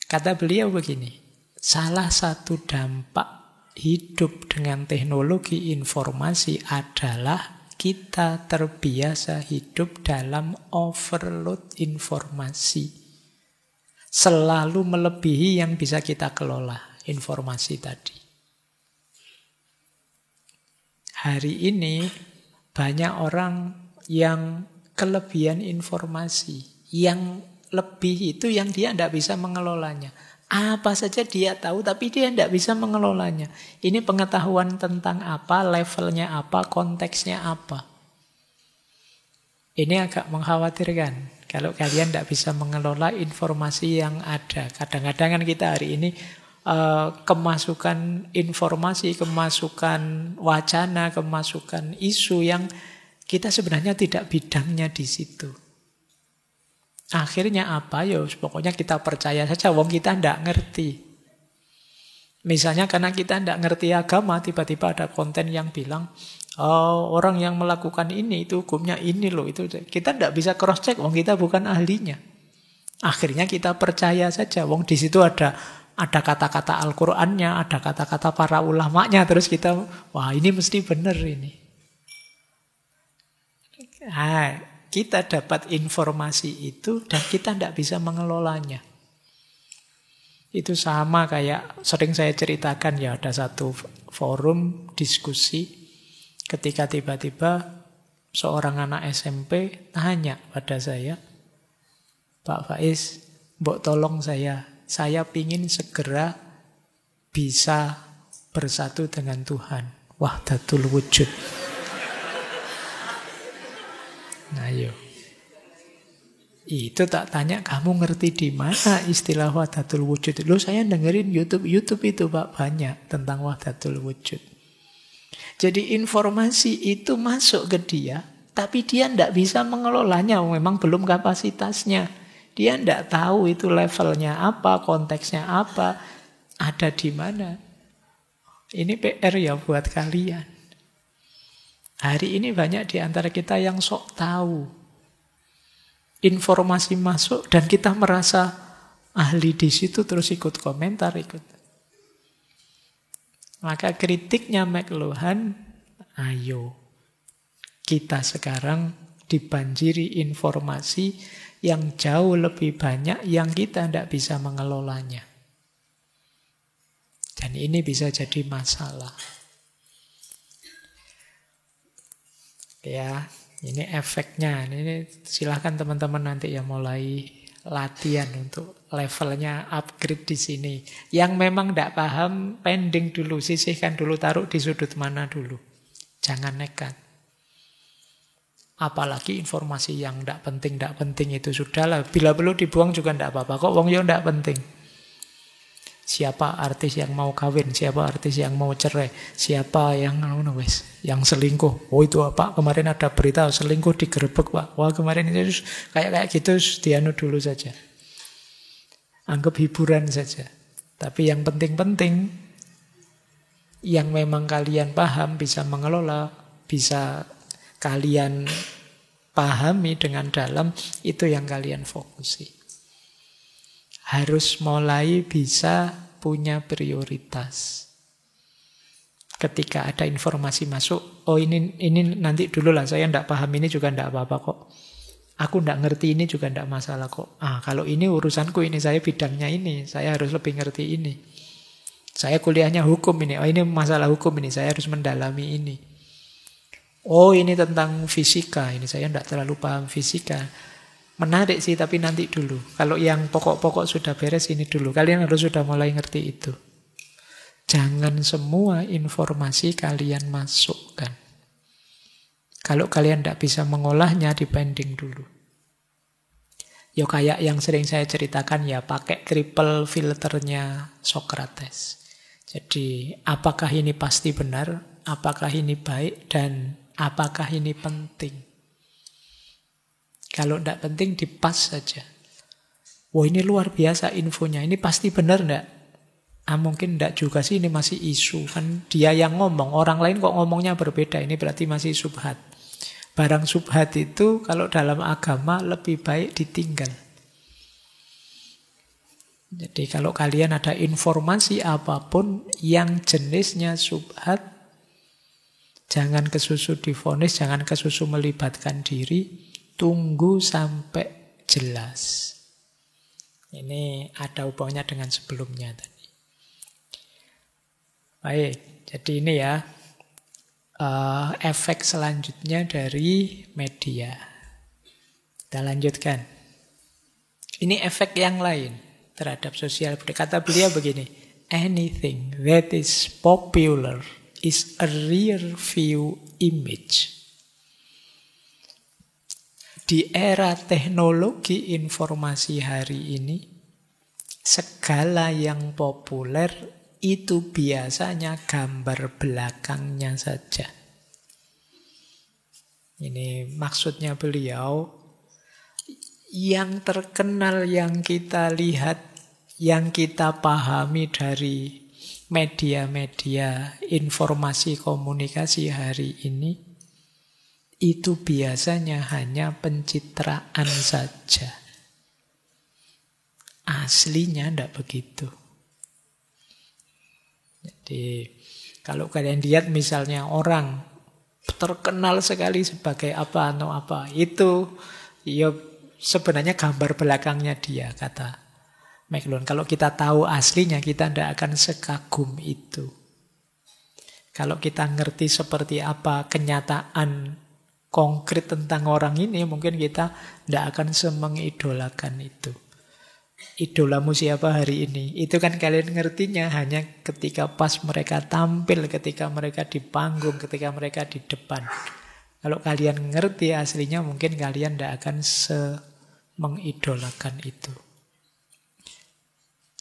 Kata beliau begini, salah satu dampak hidup dengan teknologi informasi adalah kita terbiasa hidup dalam overload informasi. Selalu melebihi yang bisa kita kelola informasi tadi. Hari ini banyak orang yang kelebihan informasi. Yang lebih itu yang dia tidak bisa mengelolanya. Apa saja dia tahu tapi dia tidak bisa mengelolanya. Ini pengetahuan tentang apa, levelnya apa, konteksnya apa. Ini agak mengkhawatirkan. Kalau kalian tidak bisa mengelola informasi yang ada. Kadang-kadang kan kita hari ini kemasukan informasi, kemasukan wacana, kemasukan isu yang kita sebenarnya tidak bidangnya di situ. Akhirnya apa? Ya pokoknya kita percaya saja, wong kita tidak ngerti. Misalnya karena kita tidak ngerti agama, tiba-tiba ada konten yang bilang, oh, orang yang melakukan ini itu hukumnya ini loh. Itu kita tidak bisa cross check, wong kita bukan ahlinya. Akhirnya kita percaya saja, wong di situ ada kata-kata Al-Qur'annya, ada kata-kata para ulamanya, terus kita, wah ini mesti benar ini. Nah, kita dapat informasi itu dan kita tidak bisa mengelolanya. Itu sama kayak sering saya ceritakan ya, ada satu forum diskusi ketika tiba-tiba seorang anak SMP tanya pada saya, Pak Faiz, mbok tolong saya pingin segera bisa bersatu dengan Tuhan. Wahdatul wujud. Nah yuk. Itu tak tanya, kamu ngerti di mana istilah wahdatul wujud? Loh, saya dengerin YouTube itu Pak banyak tentang wahdatul wujud. Jadi informasi itu masuk ke dia, tapi dia tidak bisa mengelolanya, memang belum kapasitasnya. Dia tidak tahu itu levelnya apa, konteksnya apa, ada di mana. Ini PR ya buat kalian. Hari ini banyak di antara kita yang sok tahu. Informasi masuk dan kita merasa ahli di situ terus ikut komentar, ikut. Maka kritiknya McLuhan, ayo kita sekarang dibanjiri informasi yang jauh lebih banyak yang kita tidak bisa mengelolanya. Dan ini bisa jadi masalah. Ya, ini efeknya. Ini silahkan teman-teman nanti ya mulai latihan untuk levelnya upgrade di sini. Yang memang tidak paham, pending dulu, sisihkan dulu, taruh di sudut mana dulu. Jangan nekat. Apalagi informasi yang tidak penting itu sudahlah. Bila perlu dibuang juga tidak apa-apa. Kok wong yo tidak penting. Siapa artis yang mau kawin, siapa artis yang mau cerai, siapa yang selingkuh. Oh itu Pak, kemarin ada berita selingkuh digerebek Pak. Wah kemarin itu kayak gitu dianu dulu saja. Anggap hiburan saja. Tapi yang penting-penting, yang memang kalian paham, bisa mengelola, bisa kalian pahami dengan dalam, itu yang kalian fokusi. Harus mulai bisa punya prioritas. Ketika ada informasi masuk, oh ini nanti dulu lah, saya tidak paham ini juga tidak apa-apa kok. Aku tidak ngerti ini juga tidak masalah kok. Kalau ini urusanku ini, saya bidangnya ini, saya harus lebih ngerti ini. Saya kuliahnya hukum ini, oh ini masalah hukum ini, saya harus mendalami ini. Oh ini tentang fisika, ini saya tidak terlalu paham fisika. Menarik sih, tapi nanti dulu. Kalau yang pokok-pokok sudah beres, ini dulu. Kalian harus sudah mulai ngerti itu. Jangan semua informasi kalian masukkan. Kalau kalian tidak bisa mengolahnya, dipending dulu. Ya kayak yang sering saya ceritakan ya, pakai triple filternya Socrates. Jadi, apakah ini pasti benar? Apakah ini baik? Dan apakah ini penting? Kalau tidak penting, dipas saja. Wah ini luar biasa infonya, ini pasti benar tidak? Mungkin tidak juga sih, ini masih isu. Kan dia yang ngomong, orang lain kok ngomongnya berbeda, ini berarti masih subhat. Barang subhat itu kalau dalam agama lebih baik ditinggal. Jadi kalau kalian ada informasi apapun yang jenisnya subhat, jangan kesusu divonis, jangan kesusu melibatkan diri. Tunggu sampai jelas. Ini ada hubungannya dengan sebelumnya tadi. Baik, jadi ini ya efek selanjutnya dari media. Kita lanjutkan. Ini efek yang lain terhadap sosial budaya. Kata beliau begini, anything that is popular is a rear view image. Di era teknologi informasi hari ini, segala yang populer itu biasanya gambar belakangnya saja. Ini maksudnya beliau, yang terkenal, yang kita lihat, yang kita pahami dari media-media informasi komunikasi hari ini, itu biasanya hanya pencitraan saja. Aslinya tidak begitu. Jadi kalau kalian lihat misalnya orang terkenal sekali sebagai apa atau apa, itu ya sebenarnya gambar belakangnya dia, kata McLuhan. Kalau kita tahu aslinya, kita tidak akan sekagum itu. Kalau kita ngerti seperti apa kenyataan konkret tentang orang ini, mungkin kita tidak akan semengidolakan itu. Idolamu siapa hari ini? Itu kan kalian ngertinya hanya ketika pas mereka tampil, ketika mereka di panggung, ketika mereka di depan. Kalau kalian ngerti aslinya, mungkin kalian tidak akan semengidolakan itu.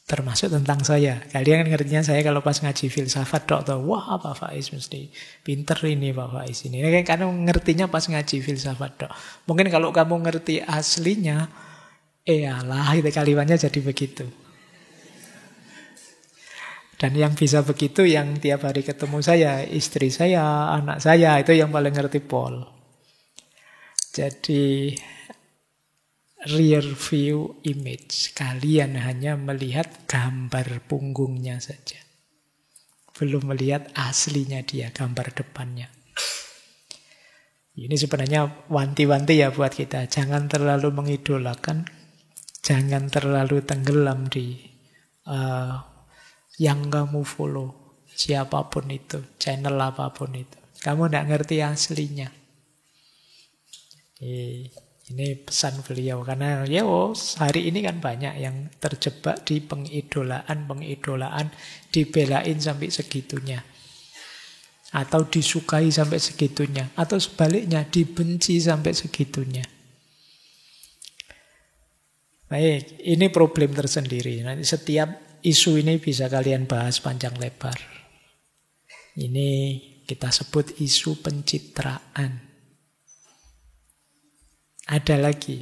Termasuk tentang saya. Kalian kan ngertinya saya kalau pas ngaji filsafat, wah Pak Faiz mesti pinter ini Pak Faiz ini. Kan kamu ngertinya pas ngaji filsafat. Mungkin kalau kamu ngerti aslinya, lah itu kalimatnya jadi begitu. Dan yang bisa begitu, yang tiap hari ketemu saya, istri saya, anak saya, itu yang paling ngerti Paul. Jadi rear view image. Kalian hanya melihat gambar punggungnya saja. belum melihat aslinya dia, gambar depannya. Ini sebenarnya wanti-wanti ya buat kita. Jangan terlalu mengidolakan, jangan terlalu tenggelam di yang kamu follow. Siapapun itu, channel apapun itu. Kamu tidak ngerti aslinya. Ini pesan beliau. Karena hari ini kan banyak yang terjebak di pengidolaan, dibelain sampai segitunya. Atau disukai sampai segitunya. Atau sebaliknya, dibenci sampai segitunya. Baik, ini problem tersendiri. Nanti setiap isu ini bisa kalian bahas panjang lebar. Ini kita sebut isu pencitraan. Ada lagi.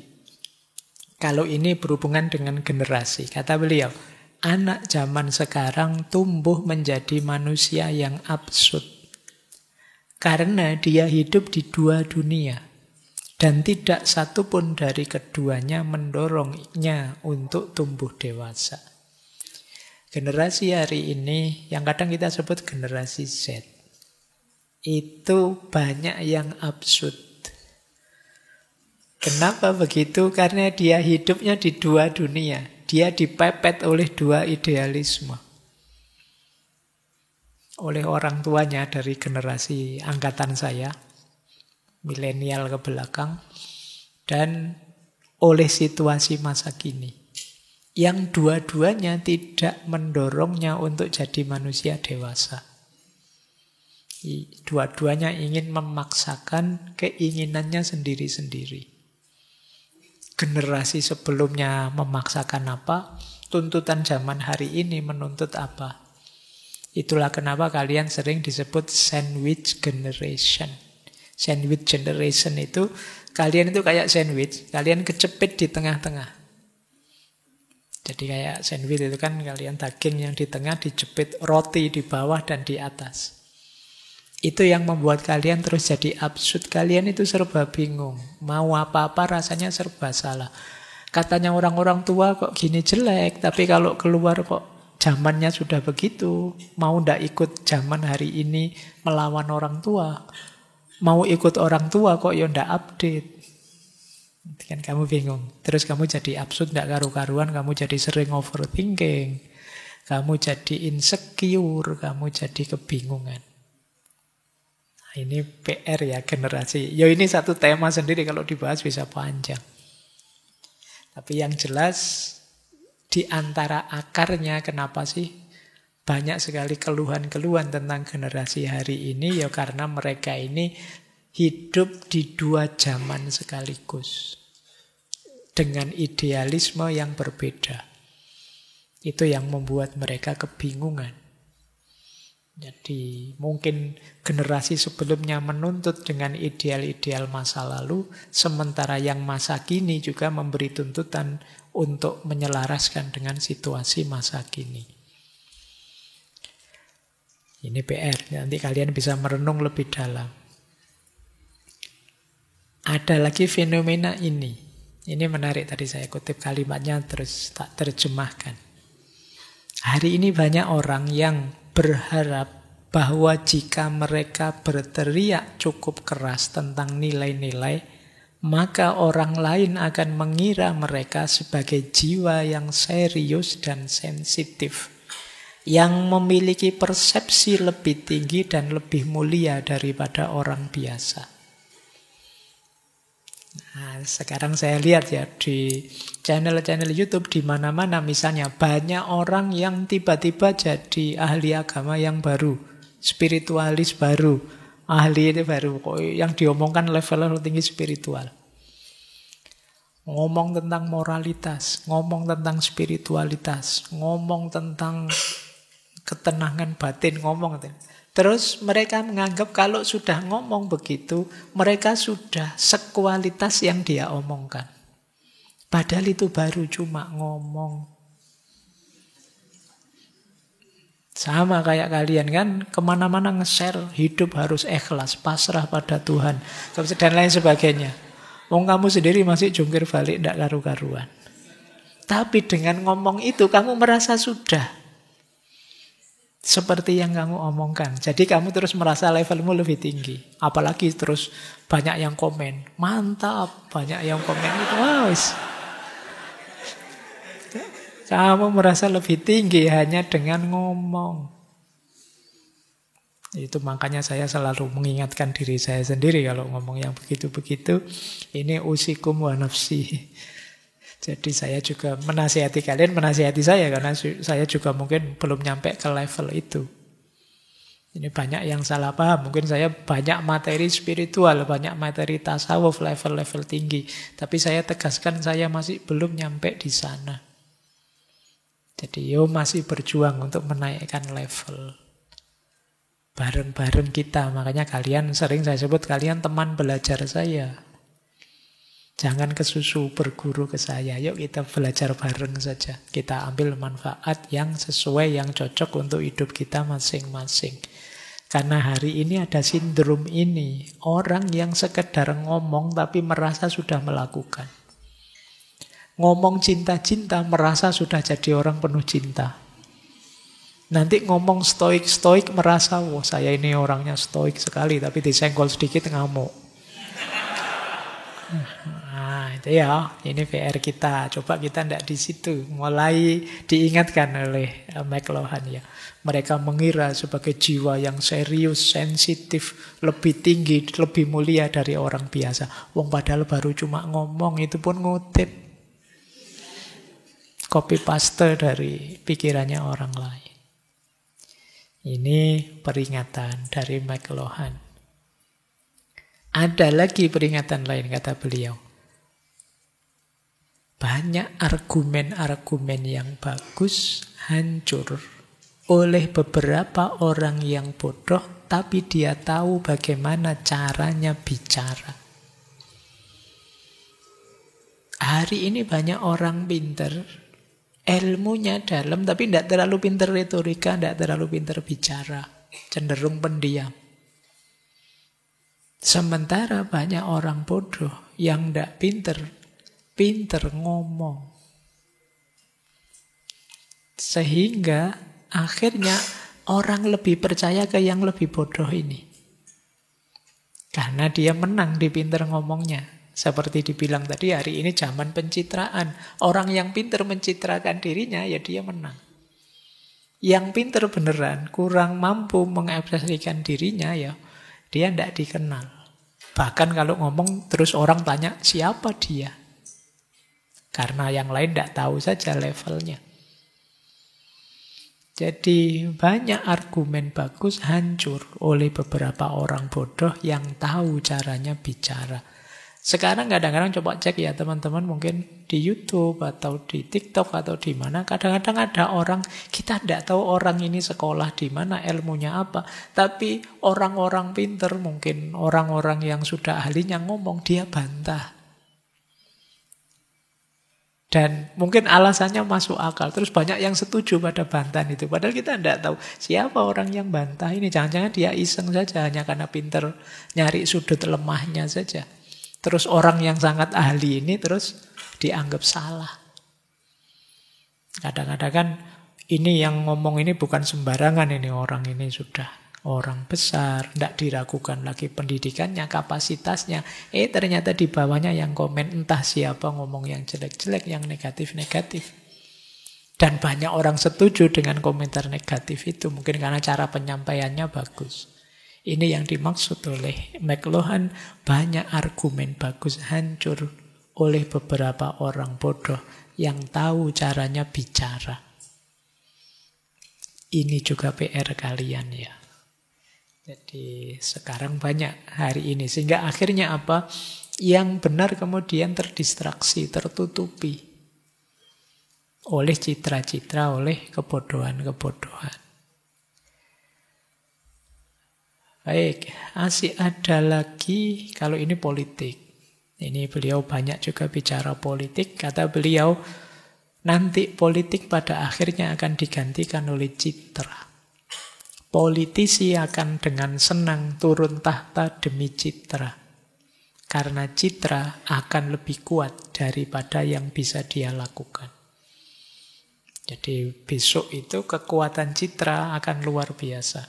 Kalau ini berhubungan dengan generasi. Kata beliau, anak zaman sekarang tumbuh menjadi manusia yang absurd. Karena dia hidup di dua dunia. Dan tidak satu pun dari keduanya mendorongnya untuk tumbuh dewasa. Generasi hari ini, yang kadang kita sebut generasi Z, itu banyak yang absurd. Kenapa begitu? Karena dia hidupnya di dua dunia. Dia dipepet oleh dua idealisme. Oleh orang tuanya dari generasi angkatan saya, milenial ke belakang, dan oleh situasi masa kini. Yang dua-duanya tidak mendorongnya untuk jadi manusia dewasa. Dua-duanya ingin memaksakan keinginannya sendiri-sendiri. Generasi sebelumnya memaksakan apa, tuntutan zaman hari ini menuntut apa. Itulah kenapa kalian sering disebut sandwich generation. Sandwich generation itu, kalian itu kayak sandwich, kalian kecepit di tengah-tengah. Jadi kayak sandwich itu kan kalian daging yang di tengah dijepit, roti di bawah dan di atas. Itu yang membuat kalian terus jadi absurd. Kalian itu serba bingung. Mau apa-apa rasanya serba salah. Katanya orang-orang tua kok gini jelek, tapi kalau keluar kok zamannya sudah begitu. Mau ndak ikut zaman hari ini melawan orang tua. Mau ikut orang tua kok ya ndak update. Kan kamu bingung. Terus kamu jadi absurd, ndak karu-karuan. Kamu jadi sering overthinking. Kamu jadi insecure. Kamu jadi kebingungan. Nah, ini PR ya generasi. Ya ini satu tema sendiri, kalau dibahas bisa panjang. Tapi yang jelas di antara akarnya kenapa sih banyak sekali keluhan-keluhan tentang generasi hari ini, ya karena mereka ini hidup di dua zaman sekaligus dengan idealisme yang berbeda. Itu yang membuat mereka kebingungan. Jadi mungkin generasi sebelumnya menuntut dengan ideal-ideal masa lalu, sementara yang masa kini juga memberi tuntutan untuk menyelaraskan dengan situasi masa kini. Ini PR, nanti kalian bisa merenung lebih dalam. Ada lagi fenomena ini. Ini menarik, tadi saya kutip kalimatnya terus tak terjemahkan. Hari ini banyak orang yang berharap bahwa jika mereka berteriak cukup keras tentang nilai-nilai, maka orang lain akan mengira mereka sebagai jiwa yang serius dan sensitif, yang memiliki persepsi lebih tinggi dan lebih mulia daripada orang biasa. Nah, sekarang saya lihat ya di channel-channel YouTube di mana-mana, misalnya banyak orang yang tiba-tiba jadi ahli agama yang baru, spiritualis baru, ahli itu baru, kok yang diomongkan level tinggi spiritual. Ngomong tentang moralitas, ngomong tentang spiritualitas, ngomong tentang ketenangan batin, ngomong. Terus mereka menganggap kalau sudah ngomong begitu, mereka sudah sekualitas yang dia omongkan. Padahal itu baru cuma ngomong. Sama kayak kalian kan, kemana-mana nge-share, hidup harus ikhlas, pasrah pada Tuhan, dan lain sebagainya. Wong kamu sendiri masih jungkir balik, tidak karu-karuan. Tapi dengan ngomong itu, kamu merasa sudah. Seperti yang kamu omongkan. Jadi kamu terus merasa levelmu lebih tinggi. Apalagi terus banyak yang komen. Mantap, banyak yang komen itu. Wow, kamu merasa lebih tinggi hanya dengan ngomong. Itu makanya saya selalu mengingatkan diri saya sendiri kalau ngomong yang begitu-begitu. Ini usikum wa nafsi. Jadi saya juga menasihati kalian, menasihati saya. Karena saya juga mungkin belum nyampe ke level itu. Ini banyak yang salah paham. Mungkin saya banyak materi spiritual, banyak materi tasawuf, level-level tinggi. Tapi saya tegaskan saya masih belum nyampe di sana. Jadi masih berjuang untuk menaikkan level. Bareng-bareng kita. Makanya kalian sering saya sebut kalian teman belajar saya. Jangan kesusu berguru ke saya. Yuk kita belajar bareng saja. Kita ambil manfaat yang sesuai, yang cocok untuk hidup kita masing-masing. Karena hari ini ada sindrom ini. Orang yang sekedar ngomong tapi merasa sudah melakukan. Ngomong cinta-cinta merasa sudah jadi orang penuh cinta. Nanti ngomong stoik-stoik merasa, wah saya ini orangnya stoik sekali, tapi disenggol sedikit ngamuk. Nah itu ya, ini PR kita. Coba kita tidak di situ. Mulai diingatkan oleh McLuhan ya. Mereka mengira sebagai jiwa yang serius, sensitif, lebih tinggi, lebih mulia dari orang biasa. Wong padahal baru cuma ngomong, itu pun ngutip. Copy paste dari pikirannya orang lain. Ini peringatan dari McLuhan. Ada lagi peringatan lain, kata beliau. Banyak argumen-argumen yang bagus hancur oleh beberapa orang yang bodoh, tapi dia tahu bagaimana caranya bicara. Hari ini banyak orang pinter, ilmunya dalam, tapi tidak terlalu pintar retorika, tidak terlalu pintar bicara. Cenderung pendiam. Sementara banyak orang bodoh yang tidak pintar ngomong. Sehingga akhirnya orang lebih percaya ke yang lebih bodoh ini. Karena dia menang di pintar ngomongnya. Seperti dibilang tadi, hari ini zaman pencitraan. Orang yang pintar mencitrakan dirinya, ya dia menang. Yang pintar beneran, kurang mampu mengekspresikan dirinya, ya dia tidak dikenal. Bahkan kalau ngomong, terus orang tanya, siapa dia? Karena yang lain tidak tahu saja levelnya. Jadi banyak argumen bagus hancur oleh beberapa orang bodoh yang tahu caranya bicara. Sekarang kadang-kadang coba cek ya teman-teman, mungkin di YouTube atau di TikTok atau di mana, kadang-kadang ada orang, kita tidak tahu orang ini sekolah di mana, ilmunya apa, tapi orang-orang pinter, mungkin orang-orang yang sudah ahlinya ngomong, dia bantah. Dan mungkin alasannya masuk akal. Terus banyak yang setuju pada bantahan itu. Padahal kita tidak tahu siapa orang yang bantah ini. Jangan-jangan dia iseng saja, hanya karena pinter nyari sudut lemahnya saja. Terus orang yang sangat ahli ini terus dianggap salah. Kadang-kadang kan ini yang ngomong ini bukan sembarangan, ini orang ini sudah orang besar, tidak diragukan lagi pendidikannya, kapasitasnya. Ternyata di bawahnya yang komen entah siapa ngomong yang jelek-jelek, yang negatif-negatif. Dan banyak orang setuju dengan komentar negatif itu, mungkin karena cara penyampaiannya bagus. Ini yang dimaksud oleh McLuhan, banyak argumen bagus hancur oleh beberapa orang bodoh yang tahu caranya bicara. Ini juga PR kalian ya. Jadi sekarang banyak hari ini. Sehingga akhirnya apa? Yang benar kemudian terdistraksi, tertutupi oleh citra-citra, oleh kebodohan-kebodohan. Baik, masih ada lagi kalau ini politik. Ini beliau banyak juga bicara politik. Kata beliau, nanti politik pada akhirnya akan digantikan oleh citra. Politisi akan dengan senang turun tahta demi citra. Karena citra akan lebih kuat daripada yang bisa dia lakukan. Jadi besok itu kekuatan citra akan luar biasa.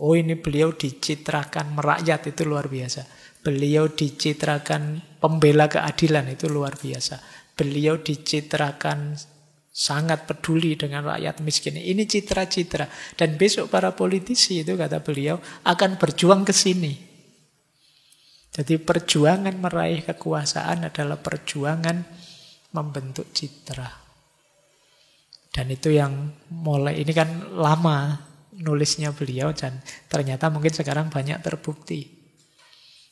Oh, ini beliau dicitrakan merakyat, itu luar biasa. Beliau dicitrakan pembela keadilan, itu luar biasa. Beliau dicitrakan sangat peduli dengan rakyat miskin. Ini citra-citra. Dan besok para politisi itu, kata beliau, akan berjuang ke sini. Jadi perjuangan meraih kekuasaan adalah perjuangan membentuk citra. Dan itu yang mulai, ini kan lama nulisnya beliau, dan ternyata mungkin sekarang banyak terbukti.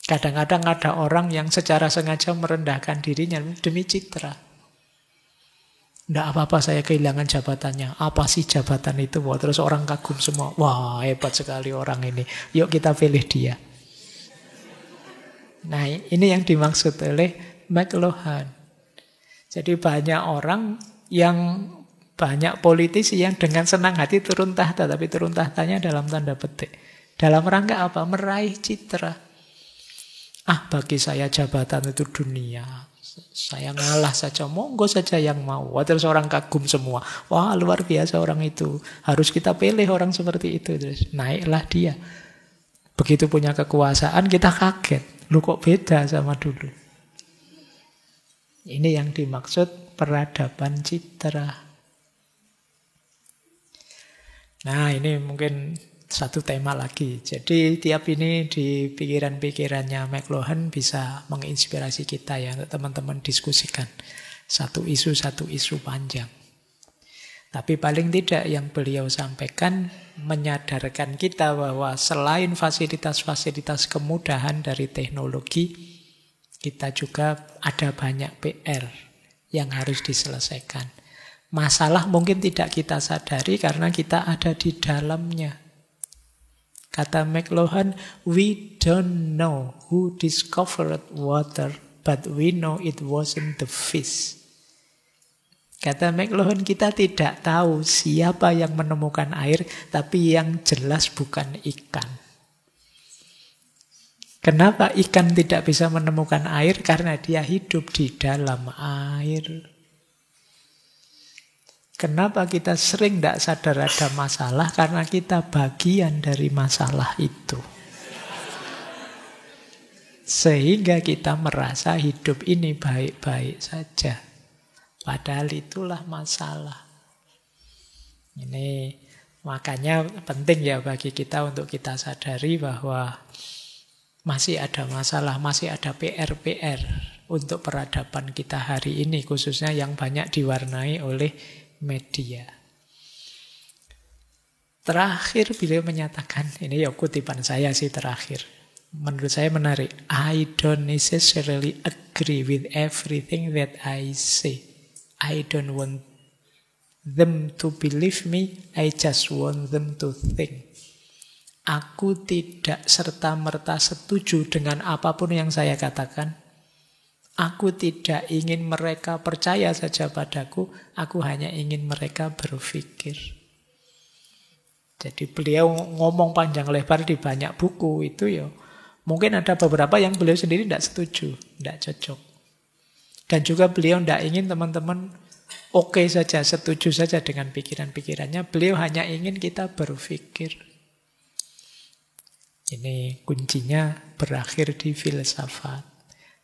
Kadang-kadang ada orang yang secara sengaja merendahkan dirinya demi citra. Tidak apa-apa saya kehilangan jabatannya. Apa sih jabatan itu? Wah, terus orang kagum semua. Wah, hebat sekali orang ini. Yuk kita pilih dia. Nah, ini yang dimaksud oleh McLuhan. Jadi banyak orang yang, banyak politisi yang dengan senang hati turun tahta. Tapi turun tahtanya dalam tanda petik. Dalam rangka apa? Meraih citra. Bagi saya jabatan itu dunia. Saya ngalah saja, monggo saja yang mau. Wah, terus orang kagum semua. Wah, luar biasa orang itu. Harus kita pilih orang seperti itu. Terus naiklah dia. Begitu punya kekuasaan, kita kaget. Lu kok beda sama dulu? Ini yang dimaksud peradaban citra. Nah, ini mungkin satu tema lagi. Jadi tiap ini di pikiran-pikirannya McLuhan bisa menginspirasi kita ya, untuk teman-teman diskusikan. Satu isu panjang. Tapi paling tidak yang beliau sampaikan menyadarkan kita bahwa selain fasilitas-fasilitas kemudahan dari teknologi, kita juga ada banyak PR yang harus diselesaikan. Masalah mungkin tidak kita sadari karena kita ada di dalamnya. Kata McLuhan, we don't know who discovered water, but we know it wasn't the fish. Kata McLuhan, kita tidak tahu siapa yang menemukan air, tapi yang jelas bukan ikan. Kenapa ikan tidak bisa menemukan air? Karena dia hidup di dalam air. Kenapa kita sering tidak sadar ada masalah? Karena kita bagian dari masalah itu. Sehingga kita merasa hidup ini baik-baik saja. Padahal itulah masalah. Ini makanya penting ya bagi kita untuk kita sadari bahwa masih ada masalah, masih ada PR-PR untuk peradaban kita hari ini. Khususnya yang banyak diwarnai oleh media. Terakhir beliau menyatakan, ini ya kutipan saya sih terakhir. Menurut saya menarik. I don't necessarily agree with everything that I say. I don't want them to believe me. I just want them to think. Aku tidak serta-merta setuju dengan apapun yang saya katakan. Aku tidak ingin mereka percaya saja padaku, aku hanya ingin mereka berpikir. Jadi beliau ngomong panjang lebar di banyak buku itu ya. Mungkin ada beberapa yang beliau sendiri tidak setuju, tidak cocok. Dan juga beliau tidak ingin teman-teman oke saja, setuju saja dengan pikiran-pikirannya. Beliau hanya ingin kita berpikir. Ini kuncinya berakhir di filsafat.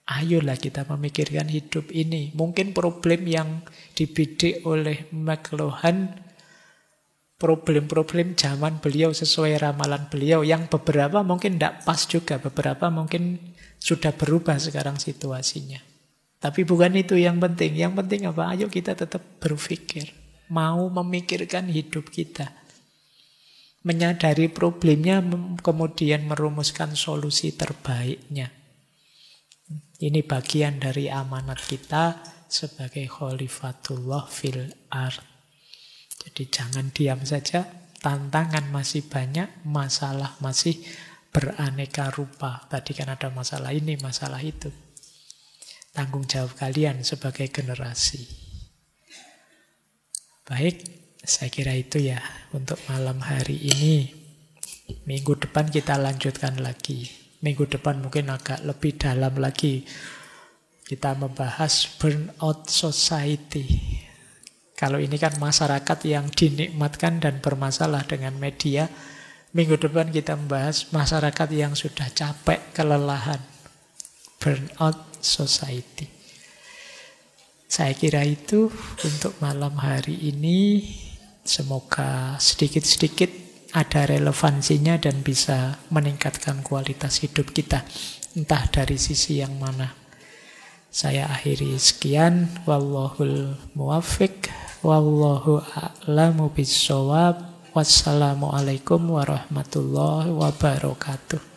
Ayolah kita memikirkan hidup ini. Mungkin problem yang dibidik oleh McLuhan, problem-problem zaman beliau sesuai ramalan beliau, yang beberapa mungkin tidak pas juga, beberapa mungkin sudah berubah sekarang situasinya. Tapi bukan itu yang penting. Yang penting apa? Ayo kita tetap berpikir. Mau memikirkan hidup kita. Menyadari problemnya, kemudian merumuskan solusi terbaiknya. Ini bagian dari amanat kita sebagai khalifatullah fil ard. Jadi jangan diam saja, tantangan masih banyak, masalah masih beraneka rupa. Tadi kan ada masalah ini, masalah itu. Tanggung jawab kalian sebagai generasi. Baik, saya kira itu ya untuk malam hari ini. Minggu depan kita lanjutkan lagi. Minggu depan mungkin agak lebih dalam lagi. Kita membahas burnout society. Kalau ini kan masyarakat yang dinikmatkan dan bermasalah dengan media. Minggu depan kita membahas masyarakat yang sudah capek, kelelahan, burnout society. Saya kira itu untuk malam hari ini. Semoga sedikit-sedikit ada relevansinya dan bisa meningkatkan kualitas hidup kita. Entah dari sisi yang mana. Saya akhiri sekian. Wallahul muwaffiq. Wallahu a'lamu bissawab. Wassalamualaikum warahmatullahi wabarakatuh.